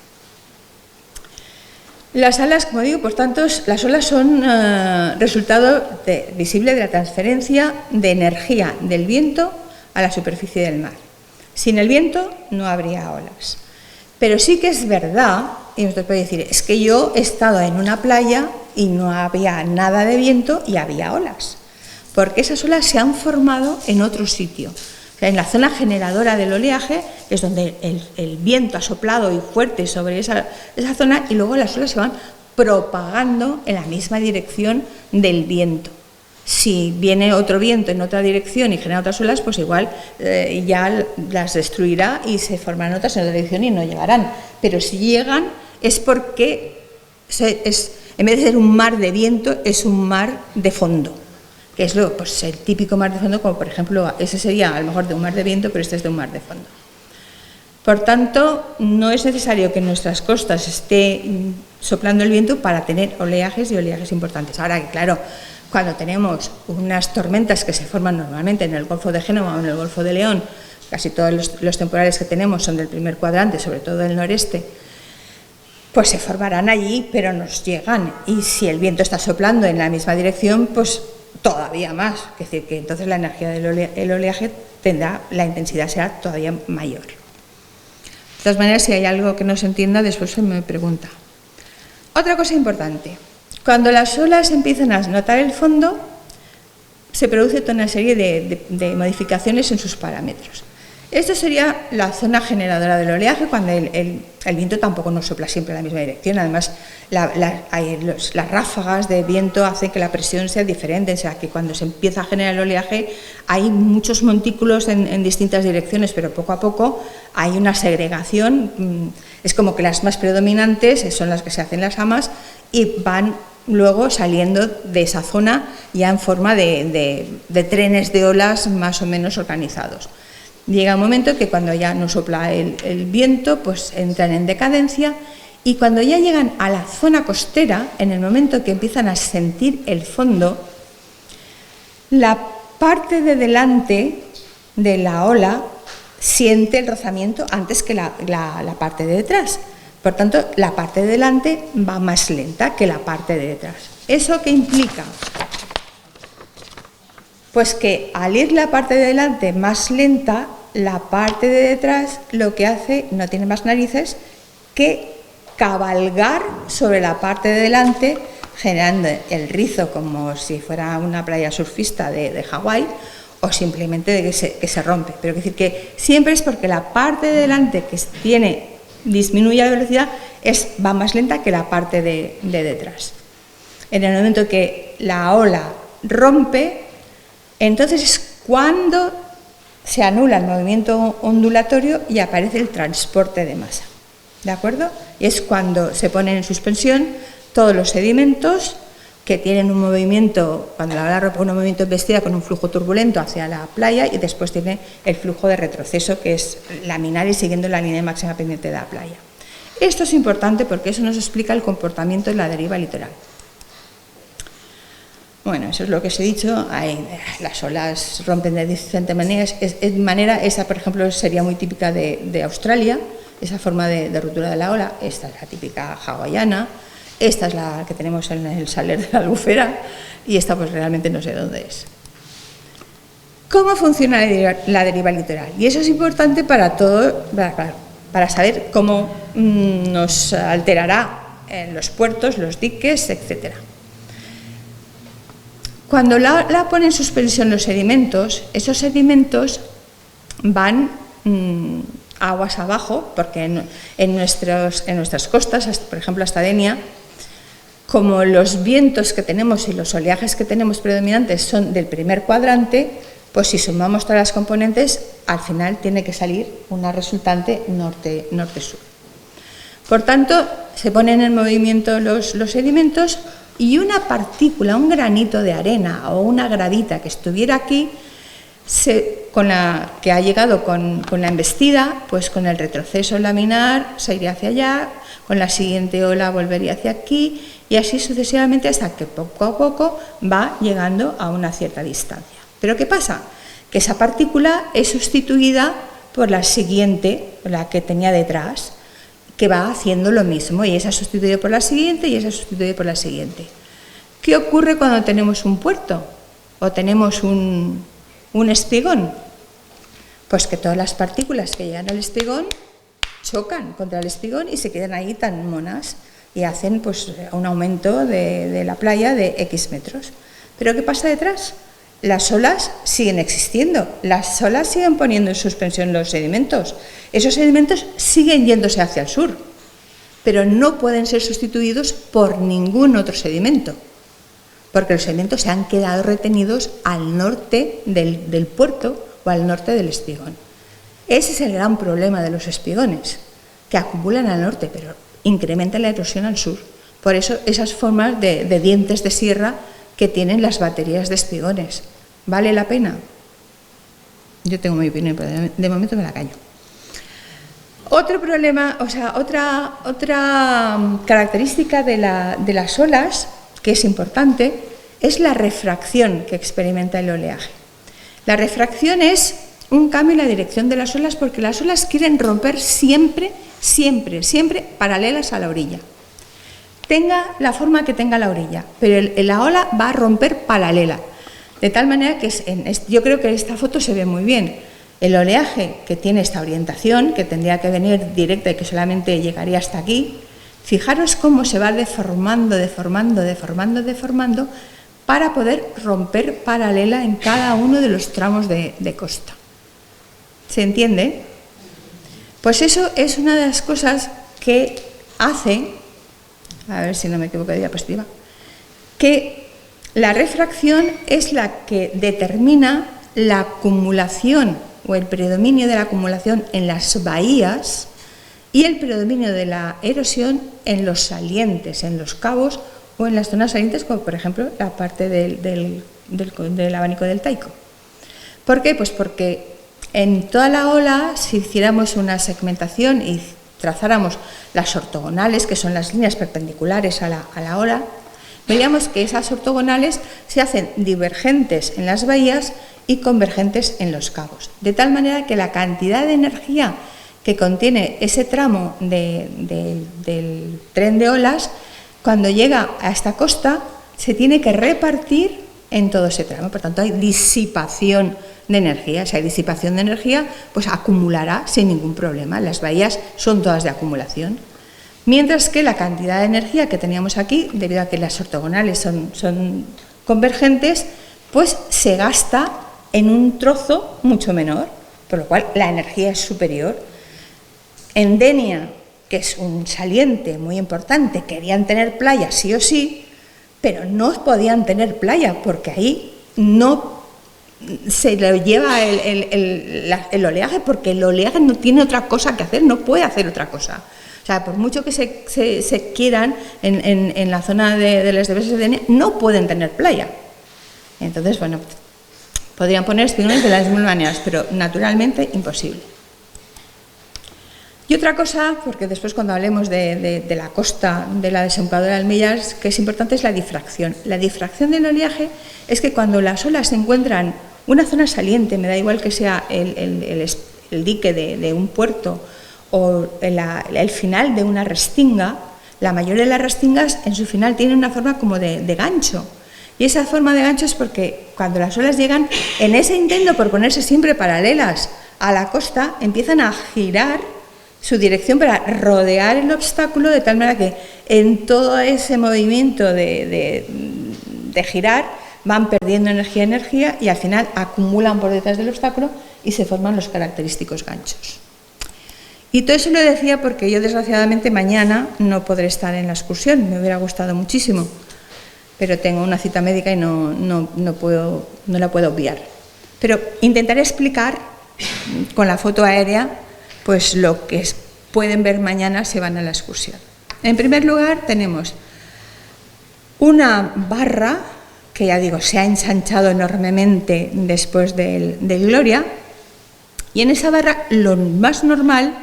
Las olas, como digo, por tanto, las olas son resultado visible de la transferencia de energía del viento a la superficie del mar. Sin el viento no habría olas. Pero sí que es verdad, y usted puede decir, es que yo he estado en una playa y no había nada de viento y había olas, porque esas olas se han formado en otro sitio. O sea, en la zona generadora del oleaje es donde el viento ha soplado y fuerte sobre esa zona y luego las olas se van propagando en la misma dirección del viento. Si viene otro viento en otra dirección y genera otras olas, pues igual ya las destruirá y se formarán otras en otra dirección y no llegarán. Pero si llegan es porque en vez de ser un mar de viento, es un mar de fondo, que es pues el típico mar de fondo, como por ejemplo, ese sería a lo mejor de un mar de viento, pero este es de un mar de fondo. Por tanto, no es necesario que en nuestras costas esté soplando el viento para tener oleajes y oleajes importantes. Ahora que, claro, cuando tenemos unas tormentas que se forman normalmente en el Golfo de Génova o en el Golfo de León, casi todos los temporales que tenemos son del primer cuadrante, sobre todo del noreste, pues se formarán allí, pero nos llegan. Y si el viento está soplando en la misma dirección, pues todavía más. Es decir, que entonces la energía del oleaje la intensidad será todavía mayor. De todas maneras, si hay algo que no se entienda, después se me pregunta. Otra cosa importante. Cuando las olas empiezan a notar el fondo, se produce toda una serie de modificaciones en sus parámetros. Esto sería la zona generadora del oleaje, cuando el viento tampoco nos sopla siempre en la misma dirección. Además, las ráfagas de viento hacen que la presión sea diferente, o sea que cuando se empieza a generar el oleaje hay muchos montículos en distintas direcciones, pero poco a poco hay una segregación. Es como que las más predominantes son las que se hacen las amas y van luego saliendo de esa zona ya en forma de trenes de olas más o menos organizados. Llega un momento que cuando ya no sopla el viento, pues entran en decadencia, y cuando ya llegan a la zona costera, en el momento que empiezan a sentir el fondo, la parte de delante de la ola siente el rozamiento antes que la parte de detrás. Por tanto, la parte de delante va más lenta que la parte de detrás. ¿Eso qué implica? Pues que al ir la parte de delante más lenta, la parte de detrás lo que hace, no tiene más narices, que cabalgar sobre la parte de delante, generando el rizo como si fuera una playa surfista de Hawái, o simplemente de que se rompe. Pero es decir, que siempre es porque la parte de delante que disminuye la velocidad va más lenta que la parte de detrás. En el momento que la ola rompe, entonces es cuando se anula el movimiento ondulatorio y aparece el transporte de masa. ¿De acuerdo? Y es cuando se ponen en suspensión todos los sedimentos que tienen un movimiento, cuando la ola rompe, un movimiento embestida con un flujo turbulento hacia la playa, y después tiene el flujo de retroceso, que es laminar y siguiendo la línea máxima pendiente de la playa. Esto es importante porque eso nos explica el comportamiento de la deriva litoral. Bueno, eso es lo que os he dicho. Las olas rompen de diferentes maneras. Esa, por ejemplo, sería muy típica de Australia, esa forma de ruptura de la ola. Esta es la típica hawaiana. Esta es la que tenemos en el Saler de la Albufera. Y esta, pues realmente no sé dónde es. ¿Cómo funciona la deriva litoral? Y eso es importante para todo, para saber cómo nos alterará en los puertos, los diques, etcétera. Cuando la pone en suspensión los sedimentos, esos sedimentos van aguas abajo, porque en nuestras costas, por ejemplo hasta Denia, como los vientos que tenemos y los oleajes que tenemos predominantes son del primer cuadrante, pues si sumamos todas las componentes, al final tiene que salir una resultante norte-sur. Por tanto, se ponen en movimiento los sedimentos, y una partícula, un granito de arena o una gradita que estuviera aquí, que ha llegado con la embestida, pues con el retroceso laminar se iría hacia allá, con la siguiente ola volvería hacia aquí, y así sucesivamente hasta que poco a poco va llegando a una cierta distancia. ¿Pero qué pasa? Que esa partícula es sustituida por la siguiente, la que tenía detrás, que va haciendo lo mismo, y esa es sustituida por la siguiente y esa es sustituida por la siguiente. ¿Qué ocurre cuando tenemos un puerto o tenemos un espigón? Pues que todas las partículas que llegan al espigón chocan contra el espigón y se quedan ahí tan monas y hacen pues un aumento de la playa de X metros. ¿Pero qué pasa detrás? Las olas siguen existiendo, las olas siguen poniendo en suspensión los sedimentos. Esos sedimentos siguen yéndose hacia el sur, pero no pueden ser sustituidos por ningún otro sedimento, porque los sedimentos se han quedado retenidos al norte del puerto o al norte del espigón. Ese es el gran problema de los espigones, que acumulan al norte, pero incrementan la erosión al sur. Por eso esas formas de dientes de sierra que tienen las baterías de espigones. ¿Vale la pena? Yo tengo mi opinión, pero de momento me la callo. Otro problema, otra característica de las olas, que es importante, es la refracción que experimenta el oleaje. La refracción es un cambio en la dirección de las olas, porque las olas quieren romper siempre paralelas a la orilla. Tenga la forma que tenga la orilla, pero la ola va a romper paralela. De tal manera que yo creo que esta foto se ve muy bien. El oleaje que tiene esta orientación, que tendría que venir directa y que solamente llegaría hasta aquí, fijaros cómo se va deformando para poder romper paralela en cada uno de los tramos de costa. ¿Se entiende? Pues eso es una de las cosas que hace, a ver si no me equivoco de diapositiva, que la refracción es la que determina la acumulación o el predominio de la acumulación en las bahías y el predominio de la erosión en los salientes, en los cabos o en las zonas salientes, como por ejemplo la parte del abanico del Taico. ¿Por qué? Pues porque en toda la ola, si hiciéramos una segmentación y trazáramos las ortogonales, que son las líneas perpendiculares a la ola, veríamos que esas ortogonales se hacen divergentes en las bahías y convergentes en los cabos, de tal manera que la cantidad de energía que contiene ese tramo del tren de olas, cuando llega a esta costa, se tiene que repartir en todo ese tramo. Por tanto, hay disipación de energía. Si hay disipación de energía, pues acumulará sin ningún problema. Las bahías son todas de acumulación. Mientras que la cantidad de energía que teníamos aquí, debido a que las ortogonales son convergentes, pues se gasta en un trozo mucho menor, por lo cual la energía es superior. En Denia, que es un saliente muy importante, querían tener playa sí o sí, pero no podían tener playa porque ahí no se lo lleva el oleaje, porque el oleaje no tiene otra cosa que hacer, no puede hacer otra cosa. O sea, por mucho que se quieran en la zona de las diversas de Denia, no pueden tener playa. Entonces, bueno, podrían poner espigones de las mismas maneras, pero naturalmente imposible. Y otra cosa, porque después cuando hablemos de la costa de la desembocadura del Millars, que es importante, es la difracción. La difracción del oleaje es que cuando las olas se encuentran una zona saliente, me da igual que sea el dique de un puerto o el final de una restinga, la mayoría de las restingas en su final tienen una forma como de gancho. Y esa forma de gancho es porque cuando las olas llegan, en ese intento por ponerse siempre paralelas a la costa, empiezan a girar su dirección para rodear el obstáculo, de tal manera que en todo ese movimiento de girar van perdiendo energía y al final acumulan por detrás del obstáculo y se forman los característicos ganchos. Y todo eso lo decía porque yo desgraciadamente mañana no podré estar en la excursión, me hubiera gustado muchísimo, pero tengo una cita médica y no la puedo obviar. Pero intentaré explicar con la foto aérea pues lo que pueden ver mañana si van a la excursión. En primer lugar tenemos una barra que, ya digo, se ha ensanchado enormemente después del Gloria, y en esa barra lo más normal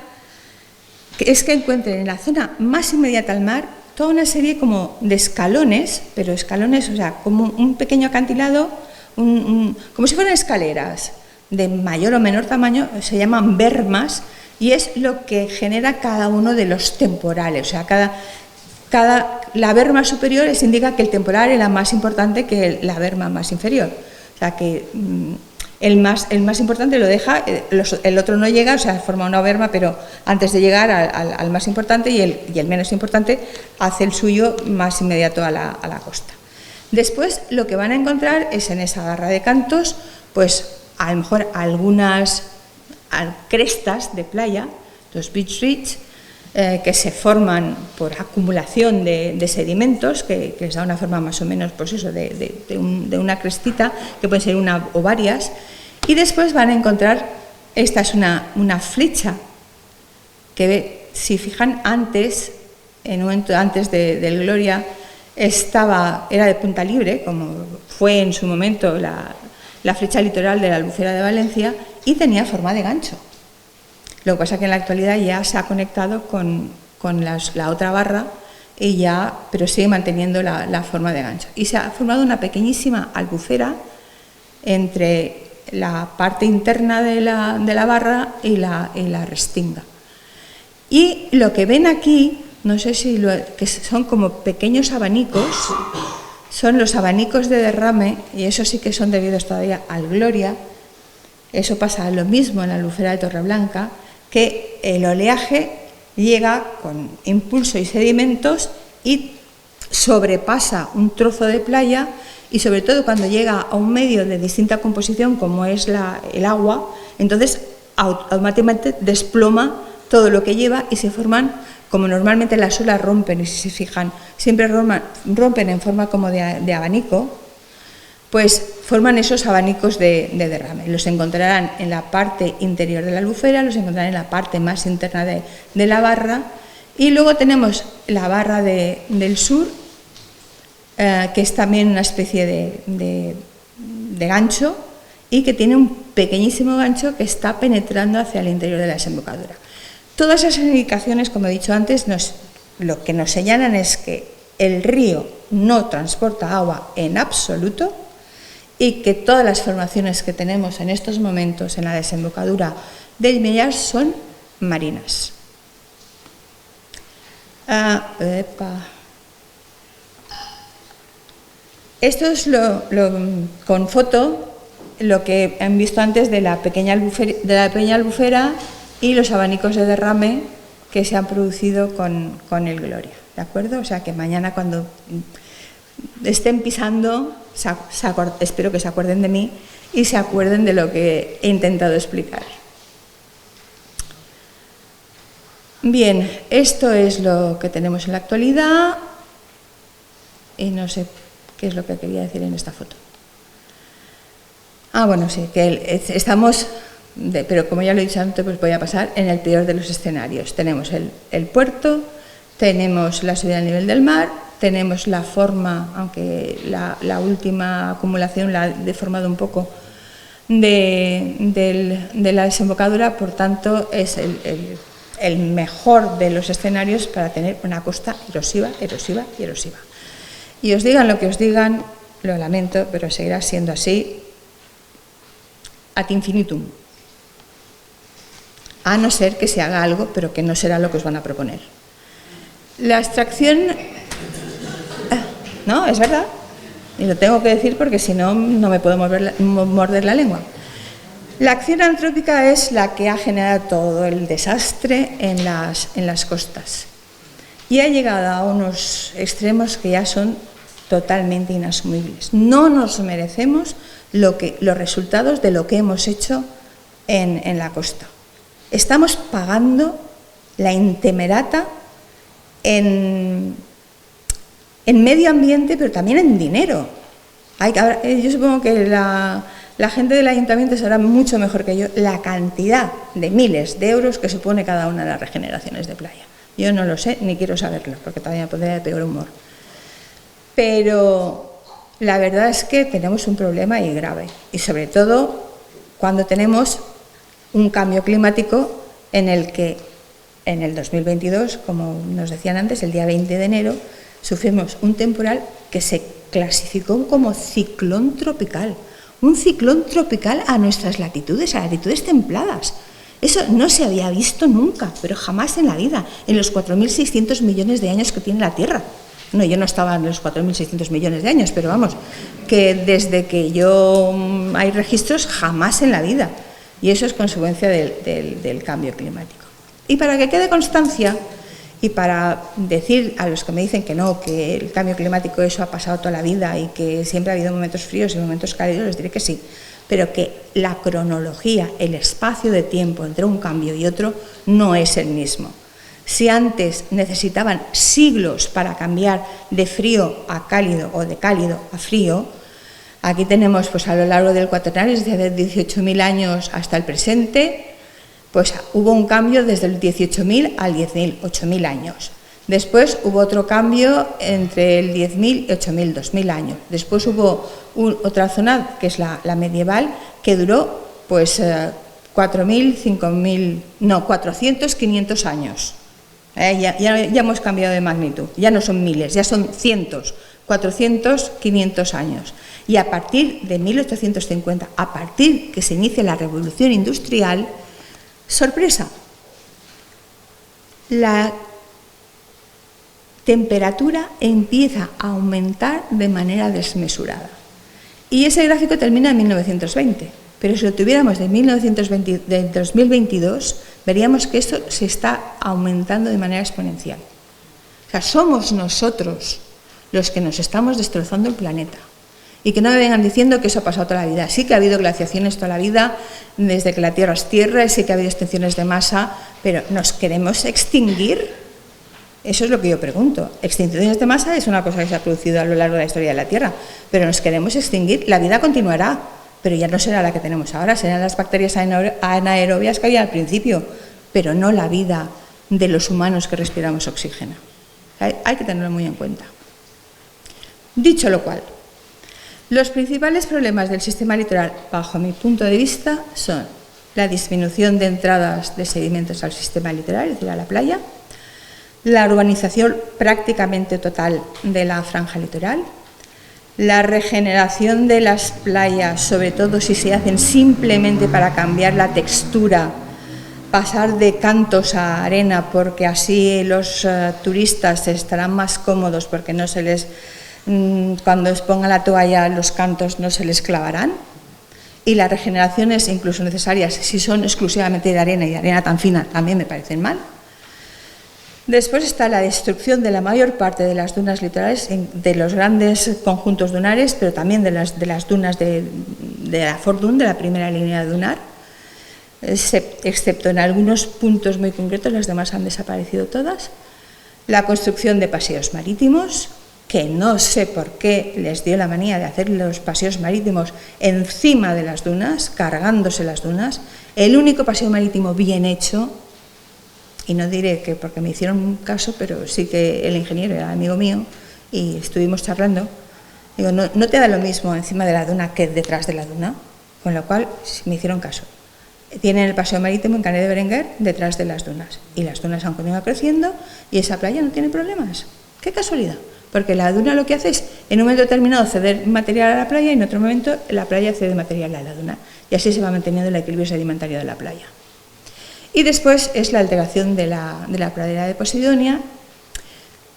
es que encuentren en la zona más inmediata al mar toda una serie como de escalones, pero escalones, o sea, como un pequeño acantilado, como si fueran escaleras de mayor o menor tamaño, se llaman bermas, y es lo que genera cada uno de los temporales. O sea, la berma superior indica que el temporal era más importante que la berma más inferior. O sea, que el más importante lo deja, el otro no llega, o sea, forma una berma, pero antes de llegar al más importante, y el menos importante hace el suyo más inmediato a la costa. Después, lo que van a encontrar es en esa barra de cantos, pues a lo mejor algunas crestas de playa, los beach reeds, que se forman por acumulación de sedimentos, que les da una forma más o menos, pues eso, de una crestita, que puede ser una o varias, y después van a encontrar, esta es una flecha, que si fijan antes, en un momento antes del Gloria, era de punta libre, como fue en su momento la flecha litoral de la Albufera de Valencia, y tenía forma de gancho. Lo que pasa es que en la actualidad ya se ha conectado con la otra barra, pero sigue manteniendo la forma de gancho. Y se ha formado una pequeñísima albufera entre la parte interna de la barra y la restinga. Y lo que ven aquí, no sé si que son como pequeños abanicos, son los abanicos de derrame, y eso sí que son debidos todavía al Gloria. Eso pasa lo mismo en la albufera de Torreblanca, que el oleaje llega con impulso y sedimentos y sobrepasa un trozo de playa, y sobre todo cuando llega a un medio de distinta composición como es el agua, entonces automáticamente desploma todo lo que lleva y se forman, como normalmente las olas rompen, y si se fijan, siempre rompen en forma como de abanico, pues forman esos abanicos de derrame. Los encontrarán en la parte interior de la albufera, los encontrarán en la parte más interna de la barra, y luego tenemos la barra del sur, que es también una especie de gancho, y que tiene un pequeñísimo gancho que está penetrando hacia el interior de la desembocadura. Todas esas indicaciones, como he dicho antes, lo que nos señalan es que el río no transporta agua en absoluto, y que todas las formaciones que tenemos en estos momentos en la desembocadura del Millars son marinas. Esto es con foto lo que han visto antes de la pequeña albufera y los abanicos de derrame que se han producido con el Gloria, ¿de acuerdo? O sea que mañana, cuando estén pisando, espero que se acuerden de mí y se acuerden de lo que he intentado explicar. Bien, esto es lo que tenemos en la actualidad y no sé qué es lo que quería decir en esta foto. Bueno, sí, que estamos, pero como ya lo he dicho antes, pues voy a pasar en el peor de los escenarios. Tenemos el puerto, tenemos la subida al nivel del mar, tenemos la forma, aunque la última acumulación la ha deformado un poco, de la desembocadura, por tanto es el mejor de los escenarios para tener una costa erosiva, erosiva y erosiva. Y os digan lo que os digan, lo lamento, pero seguirá siendo así ad infinitum. A no ser que se haga algo, pero que no será lo que os van a proponer. La extracción... No, es verdad. Y lo tengo que decir porque si no, no me puedo morder la lengua. La acción antrópica es la que ha generado todo el desastre en las costas. Y ha llegado a unos extremos que ya son totalmente inasumibles. No nos merecemos los resultados de lo que hemos hecho en la costa. Estamos pagando la intemerata en medio ambiente, pero también en dinero. Yo supongo que la gente del ayuntamiento sabrá mucho mejor que yo la cantidad de miles de euros que supone cada una de las regeneraciones de playa. Yo no lo sé ni quiero saberlo, porque todavía me pondría de peor humor. Pero la verdad es que tenemos un problema y grave, y sobre todo cuando tenemos un cambio climático en el que en el 2022, como nos decían antes, el día 20 de enero, sufrimos un temporal que se clasificó como ciclón tropical. Un ciclón tropical a nuestras latitudes, a latitudes templadas. Eso no se había visto nunca, pero jamás en la vida, en los 4.600 millones de años que tiene la Tierra. No, yo no estaba en los 4.600 millones de años, pero vamos, que desde que hay registros, jamás en la vida. Y eso es consecuencia del cambio climático. Y para que quede constancia, y para decir a los que me dicen que no, que el cambio climático eso ha pasado toda la vida y que siempre ha habido momentos fríos y momentos cálidos, les diré que sí, pero que la cronología, el espacio de tiempo entre un cambio y otro no es el mismo. Si antes necesitaban siglos para cambiar de frío a cálido o de cálido a frío, aquí tenemos pues a lo largo del Cuaternario, desde 18.000 años hasta el presente, pues hubo un cambio desde el 18.000 al 10.000, 8.000 años. Después hubo otro cambio entre el 10.000 y 8.000, 2.000 años. Después hubo otra zona, que es la medieval, que duró pues 400, 500 años. Ya hemos cambiado de magnitud, ya no son miles, ya son cientos, 400, 500 años. Y a partir de 1850, a partir que se inicia la revolución industrial, sorpresa, la temperatura empieza a aumentar de manera desmesurada. Y ese gráfico termina en 1920, pero si lo tuviéramos de 2022, veríamos que esto se está aumentando de manera exponencial. O sea, somos nosotros los que nos estamos destrozando el planeta. Y que no me vengan diciendo que eso ha pasado toda la vida. Sí que ha habido glaciaciones toda la vida, desde que la Tierra es Tierra, sí que ha habido extinciones de masa, pero ¿nos queremos extinguir? Eso es lo que yo pregunto. Extinciones de masa es una cosa que se ha producido a lo largo de la historia de la Tierra, pero ¿nos queremos extinguir? La vida continuará, pero ya no será la que tenemos ahora, serán las bacterias anaerobias que había al principio, pero no la vida de los humanos que respiramos oxígeno. Hay que tenerlo muy en cuenta. Dicho lo cual, los principales problemas del sistema litoral, bajo mi punto de vista, son la disminución de entradas de sedimentos al sistema litoral, es decir, a la playa, la urbanización prácticamente total de la franja litoral, la regeneración de las playas, sobre todo si se hacen simplemente para cambiar la textura, pasar de cantos a arena, porque así los turistas estarán más cómodos porque no se les... Cuando os pongan la toalla los cantos no se les clavarán, y las regeneraciones incluso necesarias si son exclusivamente de arena y de arena tan fina también me parecen mal. Después está la destrucción de la mayor parte de las dunas litorales, de los grandes conjuntos dunares, pero también de las dunas de la Fordun, de la primera línea dunar, excepto en algunos puntos muy concretos, las demás han desaparecido todas. La construcción de paseos marítimos, que no sé por qué les dio la manía de hacer los paseos marítimos encima de las dunas, cargándose las dunas. El único paseo marítimo bien hecho, y no diré que porque me hicieron un caso, pero sí que el ingeniero era amigo mío y estuvimos charlando, digo, no te da lo mismo encima de la duna que detrás de la duna, con lo cual me hicieron caso. Tienen el paseo marítimo en Canet de Berenguer detrás de las dunas, y las dunas han continuado creciendo y esa playa no tiene problemas. ¡Qué casualidad! Porque la duna lo que hace es, en un momento determinado, ceder material a la playa y en otro momento la playa cede material a la duna, y así se va manteniendo el equilibrio sedimentario de la playa. Y después es la alteración de la pradera de Posidonia,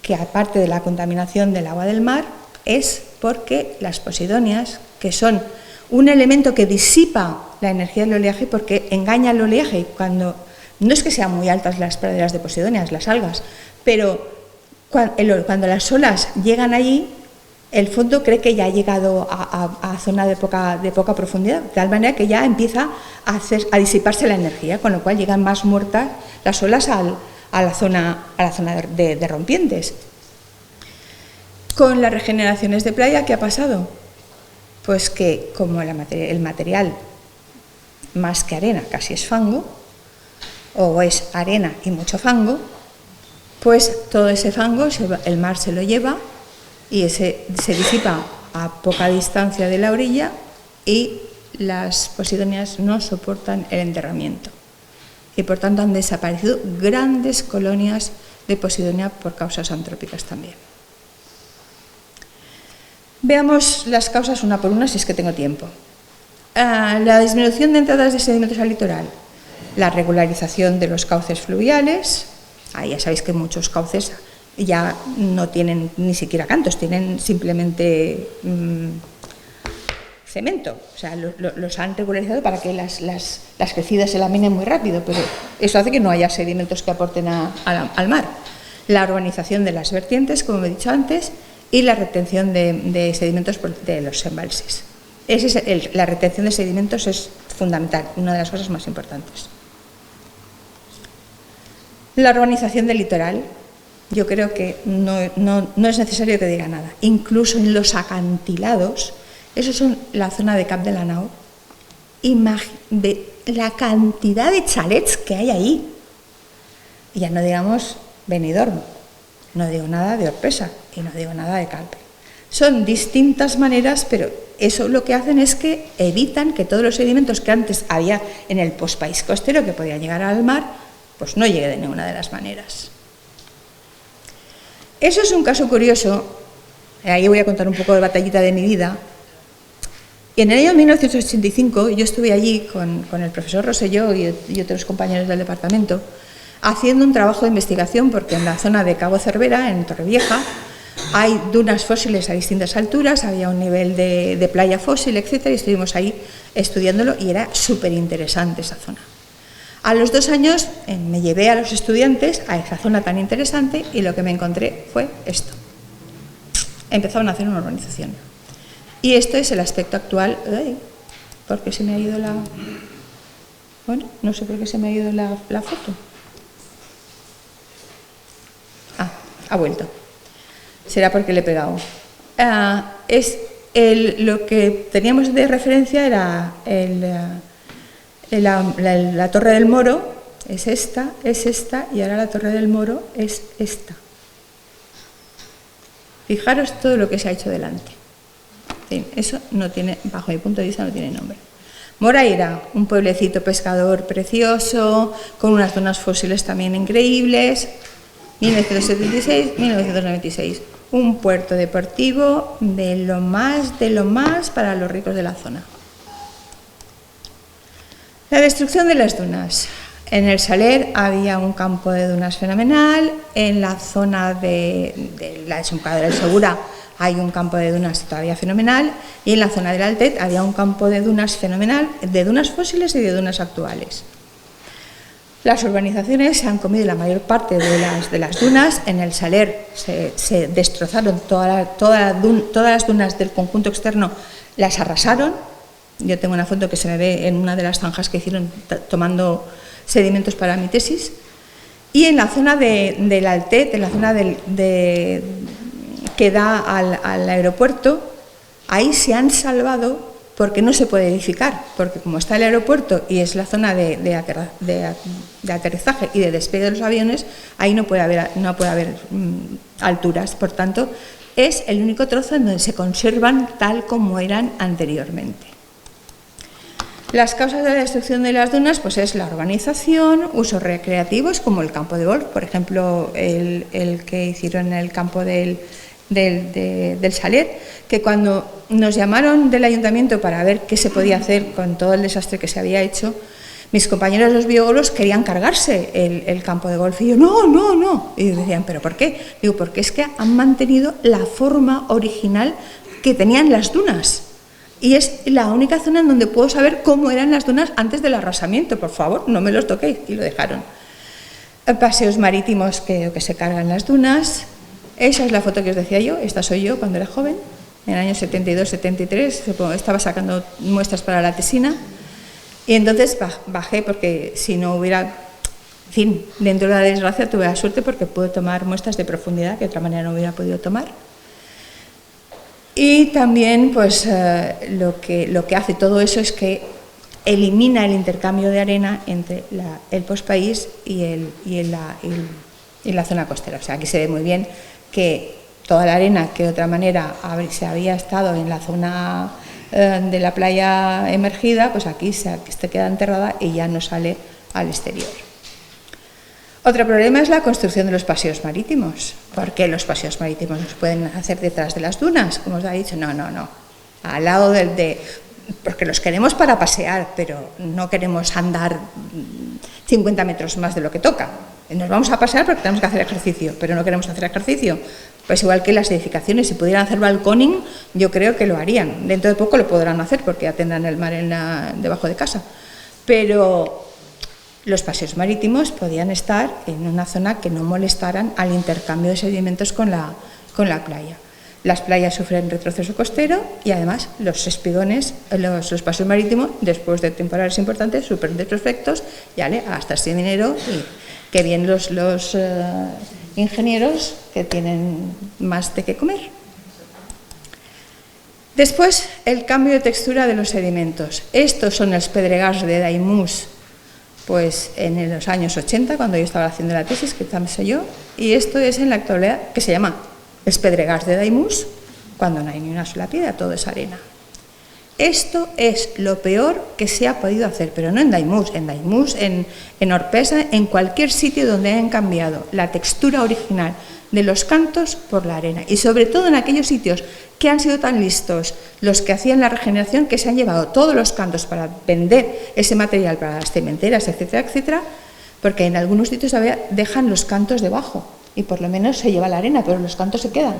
que aparte de la contaminación del agua del mar, es porque las posidonias, que son un elemento que disipa la energía del oleaje porque engaña al oleaje, y cuando no es que sean muy altas las praderas de Posidonias, las algas, pero cuando las olas llegan allí, el fondo cree que ya ha llegado a zona de poca profundidad, de tal manera que ya empieza a disiparse la energía, con lo cual llegan más muertas las olas a la zona de rompientes. Con las regeneraciones de playa, ¿qué ha pasado? Pues que como el material más que arena casi es fango, o es arena y mucho fango, pues todo ese fango el mar se lo lleva y se disipa a poca distancia de la orilla y las posidonias no soportan el enterramiento. Y por tanto han desaparecido grandes colonias de posidonia por causas antrópicas también. Veamos las causas una por una si es que tengo tiempo. La disminución de entradas de sedimentos al litoral, la regularización de los cauces fluviales, ya sabéis que muchos cauces ya no tienen ni siquiera cantos, tienen simplemente cemento, o sea, los han regularizado para que las crecidas se laminen muy rápido, pero eso hace que no haya sedimentos que aporten al mar. La urbanización de las vertientes, como he dicho antes, y la retención de sedimentos de los embalses. La retención de sedimentos es fundamental, una de las cosas más importantes. La urbanización del litoral, yo creo que no es necesario que diga nada. Incluso en los acantilados, eso son la zona de Cap de la Nau, la cantidad de chalets que hay ahí. Y ya no digamos Benidorm, no digo nada de Orpesa y no digo nada de Calpe. Son distintas maneras, pero eso lo que hacen es que evitan que todos los sedimentos que antes había en el pospaís costero que podían llegar al mar, pues no llegue de ninguna de las maneras. Eso es un caso curioso, ahí voy a contar un poco de batallita de mi vida. Y en el año 1985 yo estuve allí con el profesor Rosselló y otros compañeros del departamento haciendo un trabajo de investigación porque en la zona de Cabo Cervera, en Torrevieja, hay dunas fósiles a distintas alturas, había un nivel de playa fósil, etc. Y estuvimos ahí estudiándolo y era súper interesante esa zona. A los 2 años me llevé a los estudiantes a esa zona tan interesante y lo que me encontré fue esto. Empezaron a hacer una urbanización. Y esto es el aspecto actual. ¿Por qué se me ha ido la...? Bueno, no sé por qué se me ha ido la foto. Ha vuelto. Será porque le he pegado. Lo que teníamos de referencia era la Torre del Moro, es esta, y ahora la Torre del Moro es esta. Fijaros todo lo que se ha hecho delante. Eso no tiene, bajo mi punto de vista, no tiene nombre. Moraira, un pueblecito pescador precioso, con unas zonas fósiles también increíbles. 1976-1996, un puerto deportivo de lo más para los ricos de la zona. La destrucción de las dunas. En el Saler había un campo de dunas fenomenal, en la zona de la desembocadura del Segura hay un campo de dunas todavía fenomenal y en la zona del Altet había un campo de dunas fenomenal, de dunas fósiles y de dunas actuales. Las urbanizaciones se han comido la mayor parte de las dunas. En el Saler se destrozaron todas las dunas del conjunto externo, las arrasaron. Yo tengo una foto que se me ve en una de las zanjas que hicieron tomando sedimentos para mi tesis. Y en la zona del Altet, en la zona que da al aeropuerto, ahí se han salvado porque no se puede edificar, porque como está el aeropuerto y es la zona de aterrizaje y de despegue de los aviones, ahí no puede haber alturas. Por tanto, es el único trozo en donde se conservan tal como eran anteriormente. Las causas de la destrucción de las dunas pues es la urbanización, usos recreativos como el campo de golf, por ejemplo, el que hicieron en el campo del Saler, que cuando nos llamaron del ayuntamiento para ver qué se podía hacer con todo el desastre que se había hecho, mis compañeros los biólogos querían cargarse el campo de golf y yo, no, y decían, ¿pero por qué? Digo, porque es que han mantenido la forma original que tenían las dunas. Y es la única zona en donde puedo saber cómo eran las dunas antes del arrasamiento. Por favor, no me los toquéis. Y lo dejaron. Paseos marítimos que se cargan las dunas. Esa es la foto que os decía yo. Esta soy yo cuando era joven. En el año 72-73. Estaba sacando muestras para la tesina. Y entonces bajé porque si no hubiera... En fin, dentro de la desgracia tuve la suerte porque pude tomar muestras de profundidad que de otra manera no hubiera podido tomar. Y también pues lo que hace todo eso es que elimina el intercambio de arena entre el postpaís y la zona costera. O sea, aquí se ve muy bien que toda la arena que de otra manera se había estado en la zona de la playa emergida, pues aquí se queda enterrada y ya no sale al exterior. Otro problema es la construcción de los paseos marítimos. ¿Por qué los paseos marítimos no se pueden hacer detrás de las dunas? Como os ha dicho, no. Al lado porque los queremos para pasear, pero no queremos andar 50 metros más de lo que toca. Nos vamos a pasear porque tenemos que hacer ejercicio, pero no queremos hacer ejercicio. Pues igual que las edificaciones, si pudieran hacer balconing, yo creo que lo harían. Dentro de poco lo podrán hacer porque ya tendrán el mar debajo de casa. Pero los paseos marítimos podían estar en una zona que no molestaran al intercambio de sedimentos con la playa. Las playas sufren retroceso costero y además los espigones, los paseos marítimos, después de temporales importantes, sufren retrospectos y a gastarse dinero y que bien los ingenieros que tienen más de qué comer. Después, el cambio de textura de los sedimentos. Estos son los pedregars de Daimús, pues en los años 80, cuando yo estaba haciendo la tesis, que también soy yo, y esto es en la actualidad, que se llama los pedregars de Daimús, cuando no hay ni una sola piedra, todo es arena. Esto es lo peor que se ha podido hacer, pero no en Daimús, en Orpesa, en cualquier sitio donde hayan cambiado la textura original de los cantos por la arena, y sobre todo en aquellos sitios que han sido tan listos los que hacían la regeneración, que se han llevado todos los cantos para vender ese material para las cementeras, etcétera, etcétera, porque en algunos sitios todavía dejan los cantos debajo y por lo menos se lleva la arena, pero los cantos se quedan.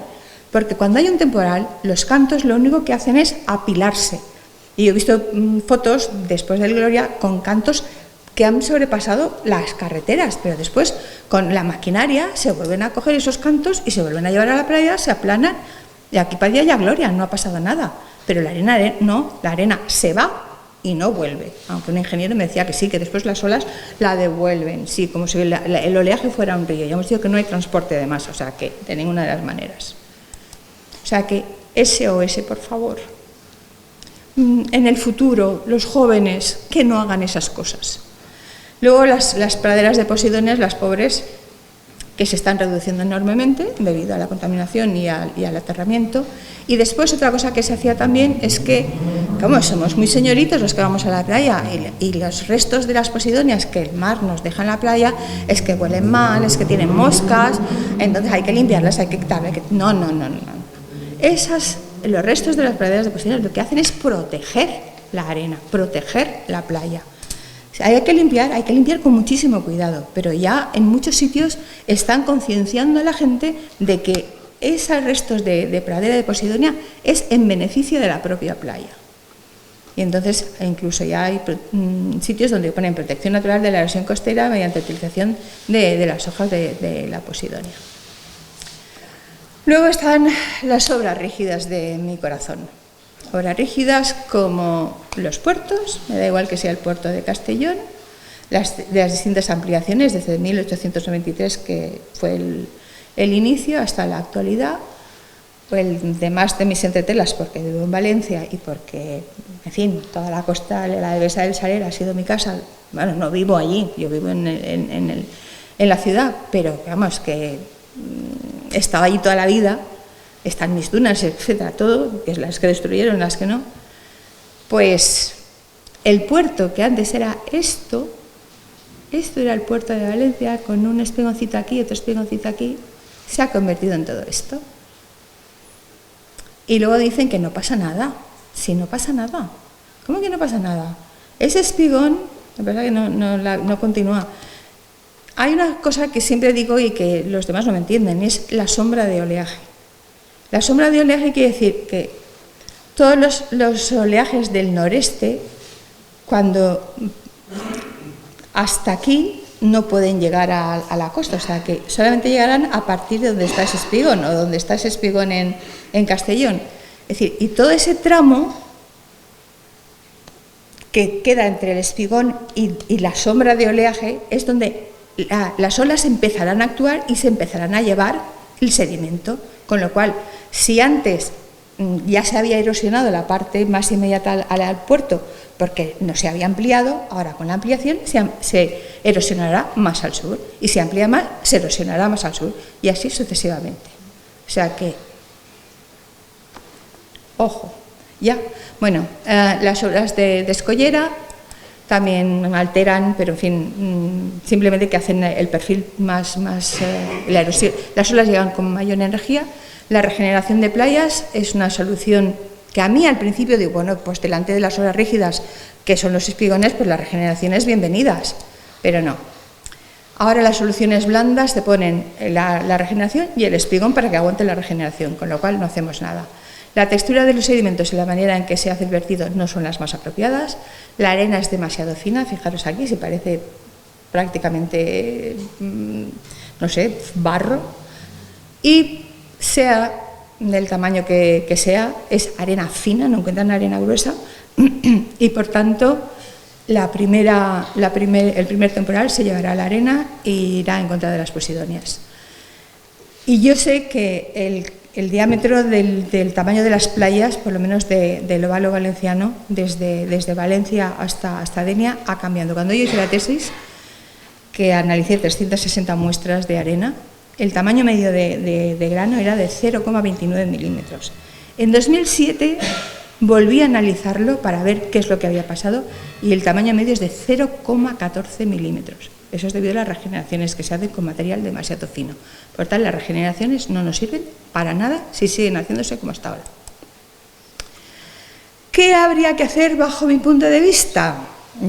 Porque cuando hay un temporal, los cantos lo único que hacen es apilarse. Y yo he visto fotos después del Gloria con cantos que han sobrepasado las carreteras, pero después con la maquinaria se vuelven a coger esos cantos y se vuelven a llevar a la playa, se aplanan, y aquí para allá ya Gloria, no ha pasado nada. Pero la arena no, la arena se va y no vuelve. Aunque un ingeniero me decía que sí, que después las olas la devuelven, sí, como si el oleaje fuera un río. Ya hemos dicho que no hay transporte de masa, o sea que de ninguna de las maneras. O sea que SOS, por favor. En el futuro, los jóvenes, que no hagan esas cosas. Luego las praderas de posidonias, las pobres, que se están reduciendo enormemente debido a la contaminación y al aterramiento. Y después otra cosa que se hacía también es que, como somos muy señoritos los que vamos a la playa y los restos de las posidonias que el mar nos deja en la playa es que huelen mal, es que tienen moscas, entonces hay que limpiarlas, hay que quitarlas. No. Los restos de las praderas de posidonias lo que hacen es proteger la arena, proteger la playa. Hay que limpiar con muchísimo cuidado, pero ya en muchos sitios están concienciando a la gente de que esos restos de pradera de posidonia es en beneficio de la propia playa. Y entonces incluso ya hay sitios donde ponen protección natural de la erosión costera mediante utilización de las hojas de la posidonia. Luego están las obras rígidas de mi corazón. Obras rígidas como los puertos, me da igual que sea el puerto de Castellón, de las distintas ampliaciones desde 1893, que fue el inicio, hasta la actualidad. El demás de mis entretelas, porque vivo en Valencia y porque, en fin, toda la costa, la Devesa del Saler ha sido mi casa. Bueno, no vivo allí, yo vivo en la ciudad, pero vamos, que he estado allí toda la vida, están mis dunas, etcétera, todo, que es las que destruyeron, las que no. Pues el puerto que antes era esto era el puerto de Valencia, con un espigoncito aquí, otro espigoncito aquí, se ha convertido en todo esto. Y luego dicen que no pasa nada. Si no pasa nada. ¿Cómo que no pasa nada? Ese espigón, la verdad que no continúa. Hay una cosa que siempre digo y que los demás no me entienden, es la sombra de oleaje. La sombra de oleaje quiere decir que todos los oleajes del noreste, cuando hasta aquí no pueden llegar a la costa, o sea que solamente llegarán a partir de donde está ese espigón o donde está ese espigón en Castellón. Es decir, y todo ese tramo que queda entre el espigón y la sombra de oleaje es donde las olas empezarán a actuar y se empezarán a llevar el sedimento, con lo cual, si antes ya se había erosionado la parte más inmediata al puerto porque no se había ampliado, ahora con la ampliación se erosionará más al sur, y si amplía más, se erosionará más al sur, y así sucesivamente. O sea que, ojo, ya. Bueno, las obras de escollera también alteran, pero en fin, simplemente que hacen el perfil más la erosión. Las olas llegan con mayor energía. La regeneración de playas es una solución que a mí al principio digo, bueno, pues delante de las olas rígidas, que son los espigones, pues las regeneraciones bienvenidas, pero no. Ahora las soluciones blandas te ponen la regeneración y el espigón para que aguante la regeneración, con lo cual no hacemos nada. La textura de los sedimentos y la manera en que se hace el vertido no son las más apropiadas. La arena es demasiado fina, fijaros aquí, se parece prácticamente, no sé, barro. Y sea del tamaño que sea, es arena fina, no encuentran arena gruesa. Y por tanto, el primer temporal se llevará la arena e irá en contra de las posidonias. Y yo sé que el diámetro del tamaño de las playas, por lo menos del óvalo valenciano, desde Valencia hasta Denia, ha cambiado. Cuando yo hice la tesis, que analicé 360 muestras de arena, el tamaño medio de grano era de 0,29 milímetros. En 2007 volví a analizarlo para ver qué es lo que había pasado y el tamaño medio es de 0,14 milímetros. Eso es debido a las regeneraciones que se hacen con material demasiado fino. Por tal, las regeneraciones no nos sirven para nada si siguen haciéndose como hasta ahora. ¿Qué habría que hacer bajo mi punto de vista?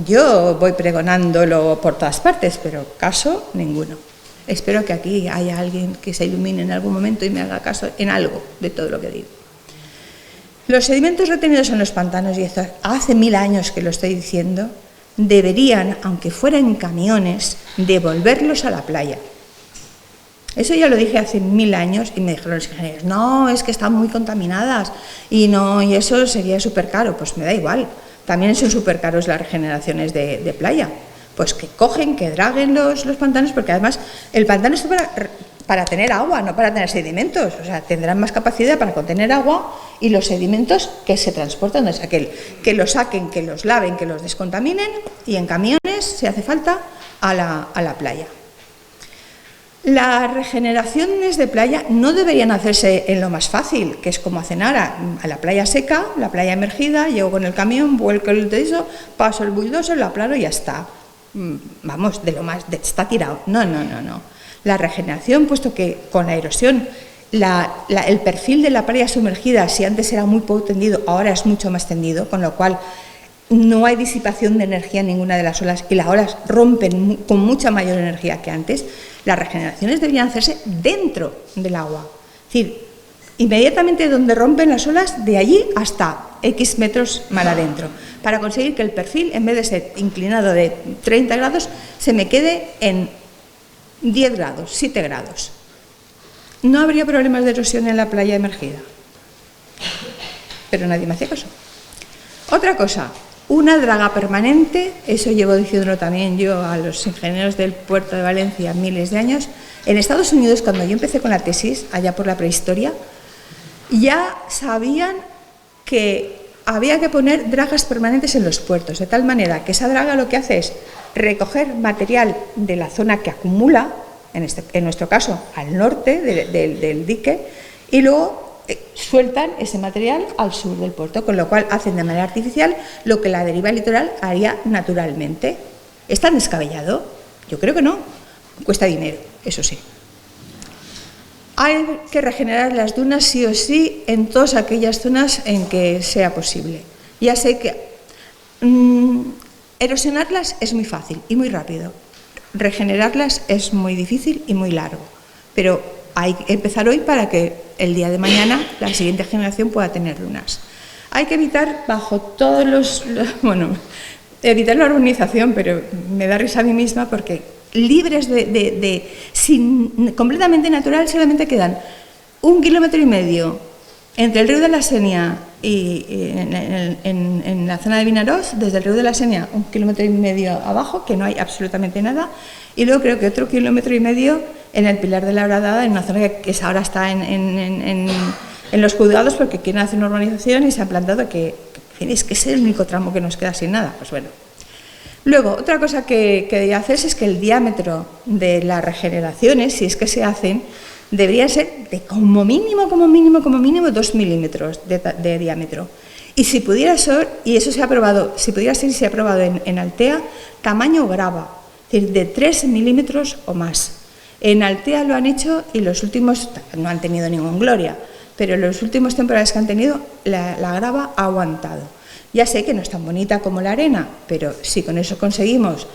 Yo voy pregonándolo por todas partes, pero caso ninguno. Espero que aquí haya alguien que se ilumine en algún momento y me haga caso en algo de todo lo que digo. Los sedimentos retenidos en los pantanos, y esto hace 1000 años que lo estoy diciendo, deberían, aunque fueran en camiones, devolverlos a la playa. Eso ya lo dije hace 1000 años y me dijeron los ingenieros, no, es que están muy contaminadas y eso sería súper caro. Pues me da igual, también son súper caros las regeneraciones de playa. Pues que cogen, que draguen los pantanos, porque además el pantano está para tener agua, no para tener sedimentos. O sea, tendrán más capacidad para contener agua y los sedimentos que se transportan, o sea, que los saquen, que los laven, que los descontaminen y en camiones, si hace falta, a la playa. Las regeneraciones de playa no deberían hacerse en lo más fácil, que es como hacen ahora, a la playa seca, la playa emergida, llego con el camión, vuelco el teso, paso el bulldozer, lo aplano y ya está. Vamos, está tirado. No. La regeneración, puesto que con la erosión, el perfil de la playa sumergida, si antes era muy poco tendido, ahora es mucho más tendido, con lo cual no hay disipación de energía en ninguna de las olas y las olas rompen con mucha mayor energía que antes. Las regeneraciones deberían hacerse dentro del agua. Es decir, inmediatamente donde rompen las olas, de allí hasta X metros mar adentro, para conseguir que el perfil, en vez de ser inclinado de 30 grados, se me quede en 10 grados, 7 grados. No habría problemas de erosión en la playa emergida, pero nadie me hace caso. Otra cosa, una draga permanente, eso llevo diciéndolo también yo a los ingenieros del puerto de Valencia miles de años. En Estados Unidos, cuando yo empecé con la tesis, allá por la prehistoria, ya sabían que había que poner dragas permanentes en los puertos, de tal manera que esa draga lo que hace es recoger material de la zona que acumula, en nuestro caso al norte del dique, y luego sueltan ese material al sur del puerto, con lo cual hacen de manera artificial lo que la deriva litoral haría naturalmente. ¿Es tan descabellado? Yo creo que no. Cuesta dinero, eso sí. Hay que regenerar las dunas sí o sí en todas aquellas zonas en que sea posible. Ya sé que erosionarlas es muy fácil y muy rápido. Regenerarlas es muy difícil y muy largo. Pero hay que empezar hoy para que el día de mañana la siguiente generación pueda tener dunas. Hay que evitar bajo todos evitar la urbanización, pero me da risa a mí misma porque libres completamente natural, solamente quedan 1,5 kilómetros entre el río de la Senia y en la zona de Vinaroz, desde el río de la Senia 1,5 kilómetros abajo, que no hay absolutamente nada, y luego creo que otro 1,5 kilómetros en el Pilar de la Horadada, en una zona que ahora está en los juzgados porque quieren hacer una urbanización y se han plantado que es que es el único tramo que nos queda sin nada. Pues bueno. Luego, otra cosa que debería hacerse es que el diámetro de las regeneraciones, si es que se hacen, debería ser de como mínimo 2 milímetros de diámetro. Y si pudiera ser, y eso se ha probado, si pudiera ser, se ha probado en Altea, tamaño grava, es decir, de 3 milímetros o más. En Altea lo han hecho y los últimos no han tenido ninguna gloria, pero en los últimos temporales que han tenido, la grava ha aguantado. Ya sé que no es tan bonita como la arena, pero si con eso conseguimos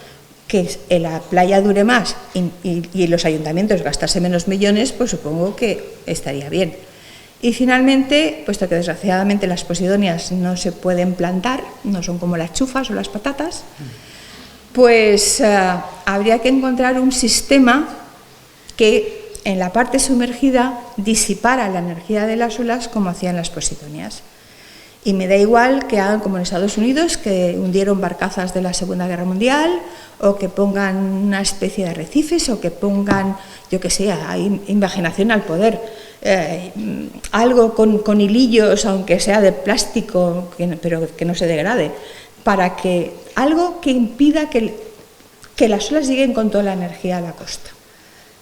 que la playa dure más y los ayuntamientos gastarse menos millones, pues supongo que estaría bien. Y finalmente, puesto que desgraciadamente las posidonias no se pueden plantar, no son como las chufas o las patatas, pues habría que encontrar un sistema que en la parte sumergida disipara la energía de las olas como hacían las posidonias. Y me da igual que hagan como en Estados Unidos, que hundieron barcazas de la Segunda Guerra Mundial, o que pongan una especie de arrecifes, o que pongan, yo que sé, hay imaginación al poder, algo con hilillos, aunque sea de plástico, pero que no se degrade, para que algo que impida que las olas lleguen con toda la energía a la costa.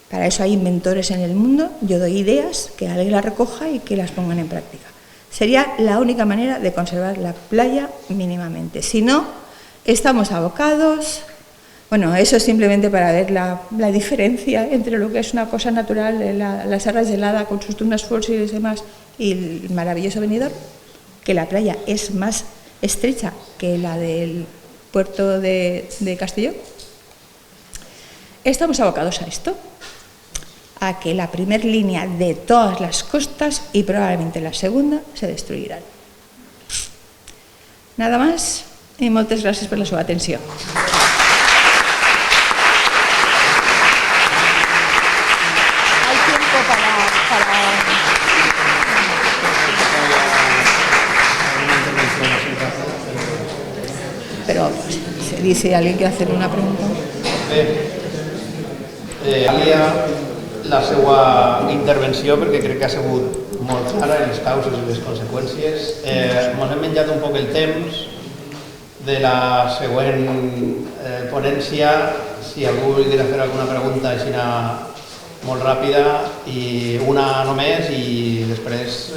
Para eso hay inventores en el mundo, yo doy ideas, que alguien las recoja y que las pongan en práctica. Sería la única manera de conservar la playa mínimamente. Si no, estamos abocados. Bueno, eso es simplemente para ver la diferencia entre lo que es una cosa natural, la Serra Gelada con sus dunas fósiles y demás, y el maravilloso Benidorm, que la playa es más estrecha que la del puerto de Castelló. Estamos abocados a esto, a que la primera línea de todas las costas y probablemente la segunda se destruirán. Nada más y moltes gràcies per la seva atenció. Hay tiempo para... Pero se dice, ¿alguien quiere hacer una pregunta? La seva intervenció, perquè crec que ha sigut molt clara en les causes i les conseqüències. Ens hem menjat un poc el temps de la següent ponència. Si algú volguera fer alguna pregunta així molt ràpida, i una només, i després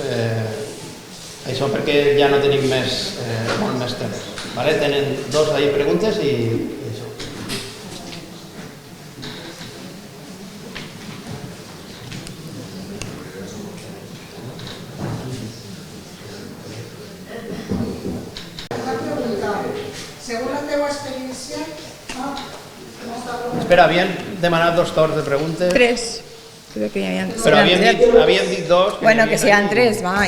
això perquè ja no tenim molt més temps. Tenen dos preguntes i això. Según la teva experiència... Espera, havien demanat 2 torns de preguntes. 3. Creo que Pero habían dit dos. Bueno, que sean tres, va.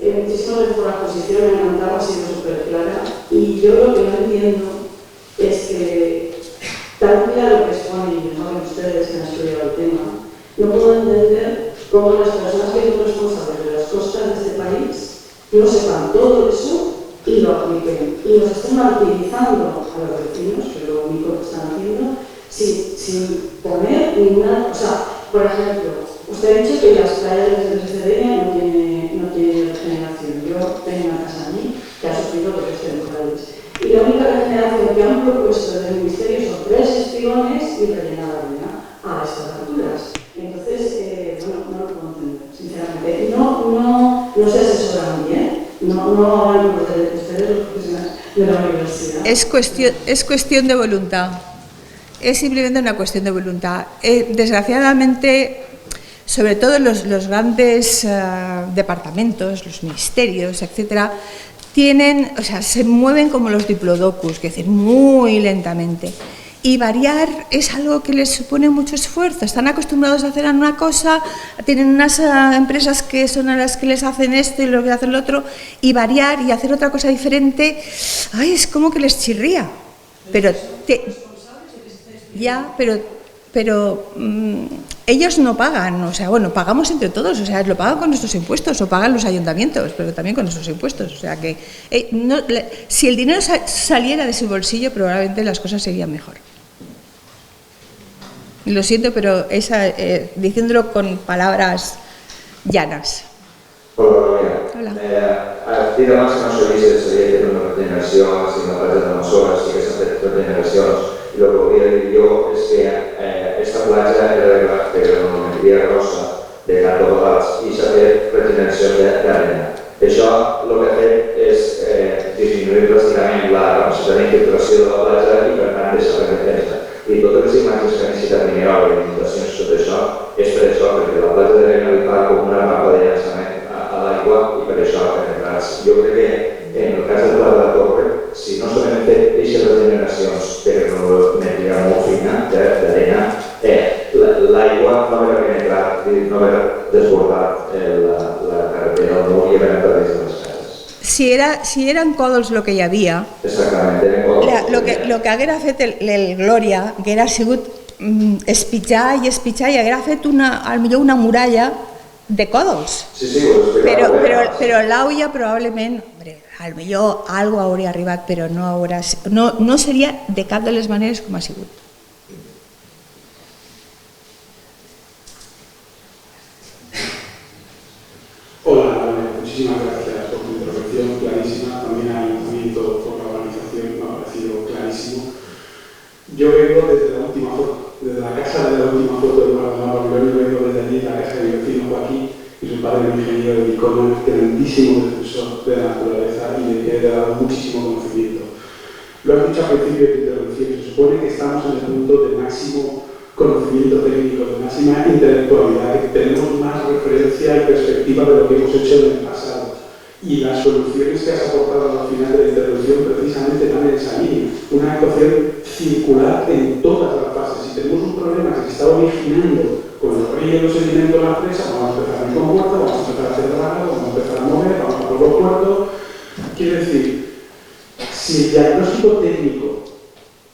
Muchísimas gracias por la exposición, me encantaba, ha sido súper clara. Y yo lo que no entiendo es que, tal claro que exponen y saben ustedes que han estudiado el tema, no puedo entender cómo las personas que son responsables de las costas de este país no sepan todo eso y lo apliquen. Y nos estén martirizando a los vecinos, que es lo único que están haciendo, sin poner ninguna... O sea, por ejemplo, usted ha dicho que las playas de Cerdeña no tiene regeneración. Yo tengo una casa allí que ha sufrido por este temporales. Y la única regeneración que han propuesto desde el Ministerio son 3 espigones y rellenar la arena a estas alturas. Entonces, bueno, no lo puedo entender, sinceramente. No se asesoran bien, no hablan con ustedes los profesionales de la universidad. Es cuestión de voluntad. Es simplemente una cuestión de voluntad. Desgraciadamente, sobre todo los grandes departamentos, los ministerios, etcétera, se mueven como los diplodocus, es decir, muy lentamente. Y variar es algo que les supone mucho esfuerzo. Están acostumbrados a hacer una cosa, tienen unas empresas que son a las que les hacen esto y lo que hacen lo otro, y variar y hacer otra cosa diferente, es como que les chirría. Pero ellos no pagan, o sea, bueno, pagamos entre todos, o sea, lo pagan con nuestros impuestos, o pagan los ayuntamientos, pero también con nuestros impuestos, o sea que si el dinero saliera de su bolsillo, probablemente las cosas serían mejor. Lo siento, pero diciéndolo con palabras llanas. Hola. Dit abans que no s'havia fet una regeneració a les imatges de les hores i aquestes regeneracions. I el que volia dir jo és que aquesta platja era una via grossa de cartobogats i s'ha fet regeneració d'arena. Això el que ha fet és disminuir dràsticament la capacitat d'infiltració de la platja i per tant deixar la defensa. I totes les imatges que necessita Mineral i inundacions i tot això és per això, perquè la platja d'arena li fa com una rampa de llançament a l'aigua i per això ha penetrats. Jo crec que en el cas del Pla de la Torre, si no s'han fet aquestes regeneracions per granulometria molt fina d'arena, l'aigua no haurà penetrat i no haurà desbordat la carretera del mur i haurà entrat dins de les cases. Si eren còdols el que hi havia, lo que haguera fet el Glòria haguera sigut espitjar i haguera fet potser una muralla de còdols. Però l'auia probablement, potser algo hauria arribat, però no seria de cap de les maneres com ha sigut. Hola, muchísimas gracias por tu intervención, clarísima. También al Ayuntamiento por la organización me ha parecido clarísimo. Yo vengo desde la última foto, desde la casa de la última foto de Maradona Babilonio, vengo desde allí, la casa de mi vecino Joaquín, y su padre, un ingeniero de Icono, grandísimo defensor de la naturaleza y de que he dado muchísimo conocimiento. Lo has dicho al principio de tu intervención, se supone que estamos en el punto de máximo conocimiento técnico, de máxima intelectualidad, que tenemos más referencia y perspectiva de lo que hemos hecho en el pasado. Y las soluciones que has aportado al final de la intervención precisamente van en esa línea. Una actuación circular en todas las fases. Si tenemos un problema que se está originando con los ríos, los sedimentos de la presa, vamos a empezar a con puerto, vamos a empezar a hacer dragado, vamos a empezar a mover, vamos a por los puertos. Quiere decir, si el diagnóstico técnico,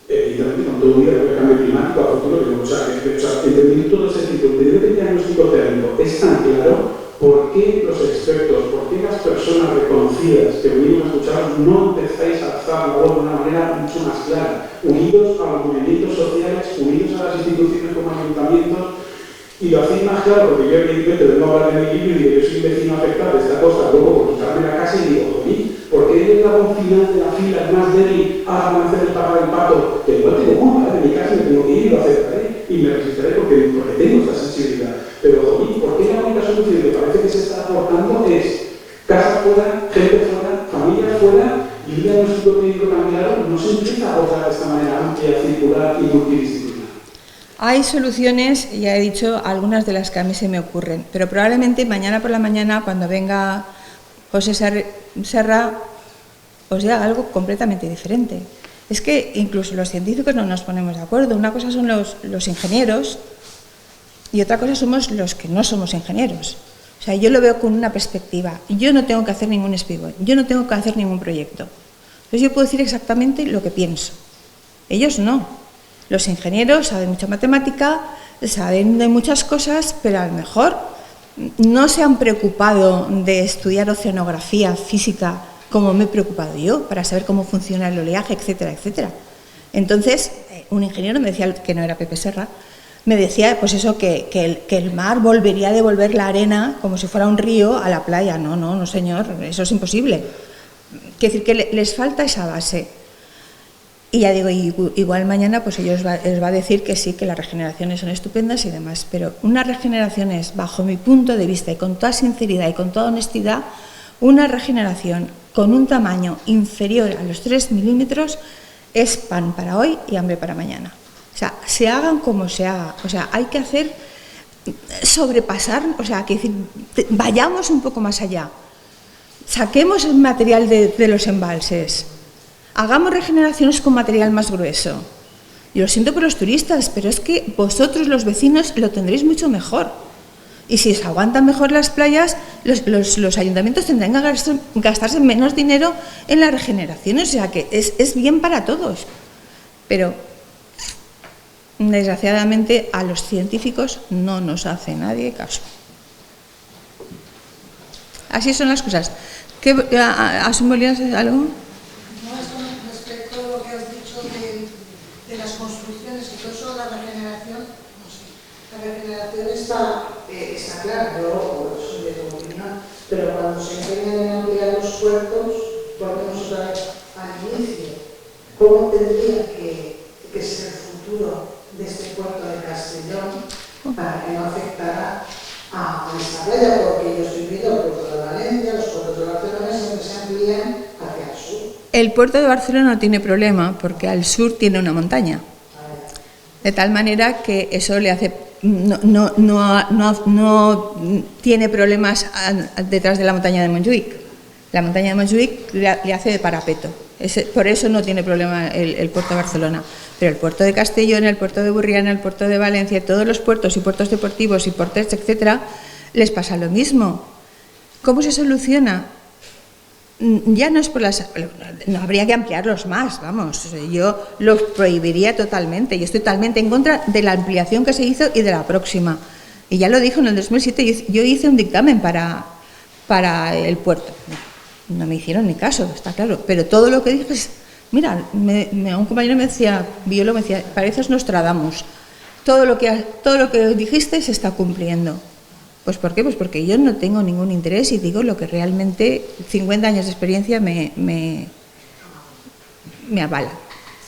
evidentemente con todo un día de cambio climático a futuro, entender todo ese tipo, entender el diagnóstico técnico es tan claro, ¿por qué los expertos, por qué las personas reconocidas que venimos a escuchar no empezáis a alzar la voz de una manera mucho más clara, unidos a los movimientos sociales, unidos a las instituciones como ayuntamientos? Y lo hacéis más claro, porque yo evidentemente vengo a hablar de mi libro y digo, yo soy un vecino afectado de esta costa, luego por quitarme la casa y digo, ¿por qué el eslabón final de la fila es más débil ahora van a hacer el pagar el pato? Que igual tengo culpa de mi casa y me tengo que ir y lo aceptaré y me resistiré porque tengo esa sensibilidad. Pero, ¿por qué la única solución que parece que se está aportando es casa fuera, gente fuera, familia fuera y un diagnóstico técnico tan claro? No se empieza a abordar de esta manera amplia, circular y multidisciplinar. Hay soluciones, ya he dicho, algunas de las que a mí se me ocurren, pero probablemente mañana por la mañana, cuando venga José Serra, os diga algo completamente diferente. Es que incluso los científicos no nos ponemos de acuerdo. Una cosa son los ingenieros y otra cosa somos los que no somos ingenieros. O sea, yo lo veo con una perspectiva. Yo no tengo que hacer ningún espigón, yo no tengo que hacer ningún proyecto. Entonces yo puedo decir exactamente lo que pienso. Ellos no. Los ingenieros saben mucha matemática, saben de muchas cosas, pero a lo mejor no se han preocupado de estudiar oceanografía, física, como me he preocupado yo, para saber cómo funciona el oleaje, etcétera, etcétera. Entonces, un ingeniero me decía, que no era Pepe Serra, me decía pues eso, que el mar volvería a devolver la arena como si fuera un río a la playa. No, señor, eso es imposible. Quiere decir que les falta esa base. Y ya digo, igual mañana pues les va a decir que sí, que las regeneraciones son estupendas y demás, pero unas regeneraciones, bajo mi punto de vista y con toda sinceridad y con toda honestidad, una regeneración con un tamaño inferior a los 3 milímetros es pan para hoy y hambre para mañana. O sea, se hagan como se haga, o sea, hay que hacer, sobrepasar, o sea, que decir, vayamos un poco más allá, saquemos el material de los embalses, hagamos regeneraciones con material más grueso. Yo lo siento por los turistas, pero es que vosotros, los vecinos, lo tendréis mucho mejor. Y si os aguantan mejor las playas, los ayuntamientos tendrán que gastarse menos dinero en las regeneraciones, o sea que es bien para todos. Pero, desgraciadamente, a los científicos no nos hace nadie caso. Así son las cosas. ¿Asumolías algo? No, es con respecto a lo que has dicho de las construcciones y todo eso, la regeneración, no sé, la regeneración está clara, yo soy de tu opinión, pero cuando se empeñan en ampliar los puertos, volvemos otra vez al inicio. ¿Cómo tendría que ser el futuro de este puerto de Castellón para que no afectara a esta playa? Porque yo estoy viendo el puerto de Valencia, los puertos de Barcelona siempre se amplían hacia el sur. El puerto de Barcelona no tiene problema porque al sur tiene una montaña. De tal manera que eso le hace... No tiene problemas detrás de la montaña de Montjuïc. La montaña de Montjuïc le hace de parapeto. Por eso no tiene problema el puerto de Barcelona. Pero el puerto de Castellón, el puerto de Burriana, el puerto de Valencia, todos los puertos y puertos deportivos y portes, etcétera, les pasa lo mismo. ¿Cómo se soluciona? Ya no es por las... No habría que ampliarlos más, vamos. Yo los prohibiría totalmente. Yo estoy totalmente en contra de la ampliación que se hizo y de la próxima. Y ya lo dijo en el 2007, yo hice un dictamen para el puerto. No me hicieron ni caso, está claro. Pero todo lo que dije es... Mira, un compañero me decía, biólogo, me decía, pareces Nostradamus. Todo lo que dijiste se está cumpliendo. Pues ¿por qué? Pues porque yo no tengo ningún interés y digo lo que realmente 50 años de experiencia me avala,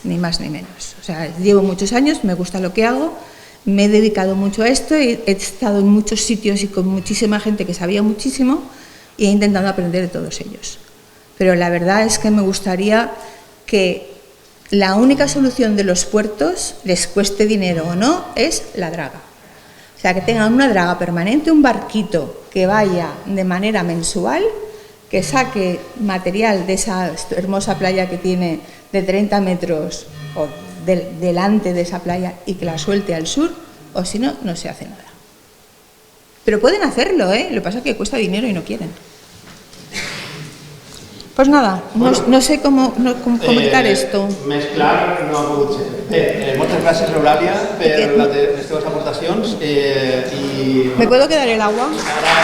ni más ni menos. O sea, llevo muchos años, me gusta lo que hago, me he dedicado mucho a esto, he estado en muchos sitios y con muchísima gente que sabía muchísimo y he intentado aprender de todos ellos. Pero la verdad es que me gustaría que la única solución de los puertos, les cueste dinero o no, es la draga. O sea, que tengan una draga permanente, un barquito que vaya de manera mensual, que saque material de esa hermosa playa que tiene de 30 metros o delante de esa playa y que la suelte al sur, o si no, no se hace nada. Pero pueden hacerlo, ¿eh? Lo que pasa es que cuesta dinero y no quieren. Pues nada, no sé cómo comunicar esto. Més clar no ha pogut ser. Bé, moltes gràcies, Eulàlia, per les teves aportacions. ¿Me puedo quedar el agua? Ara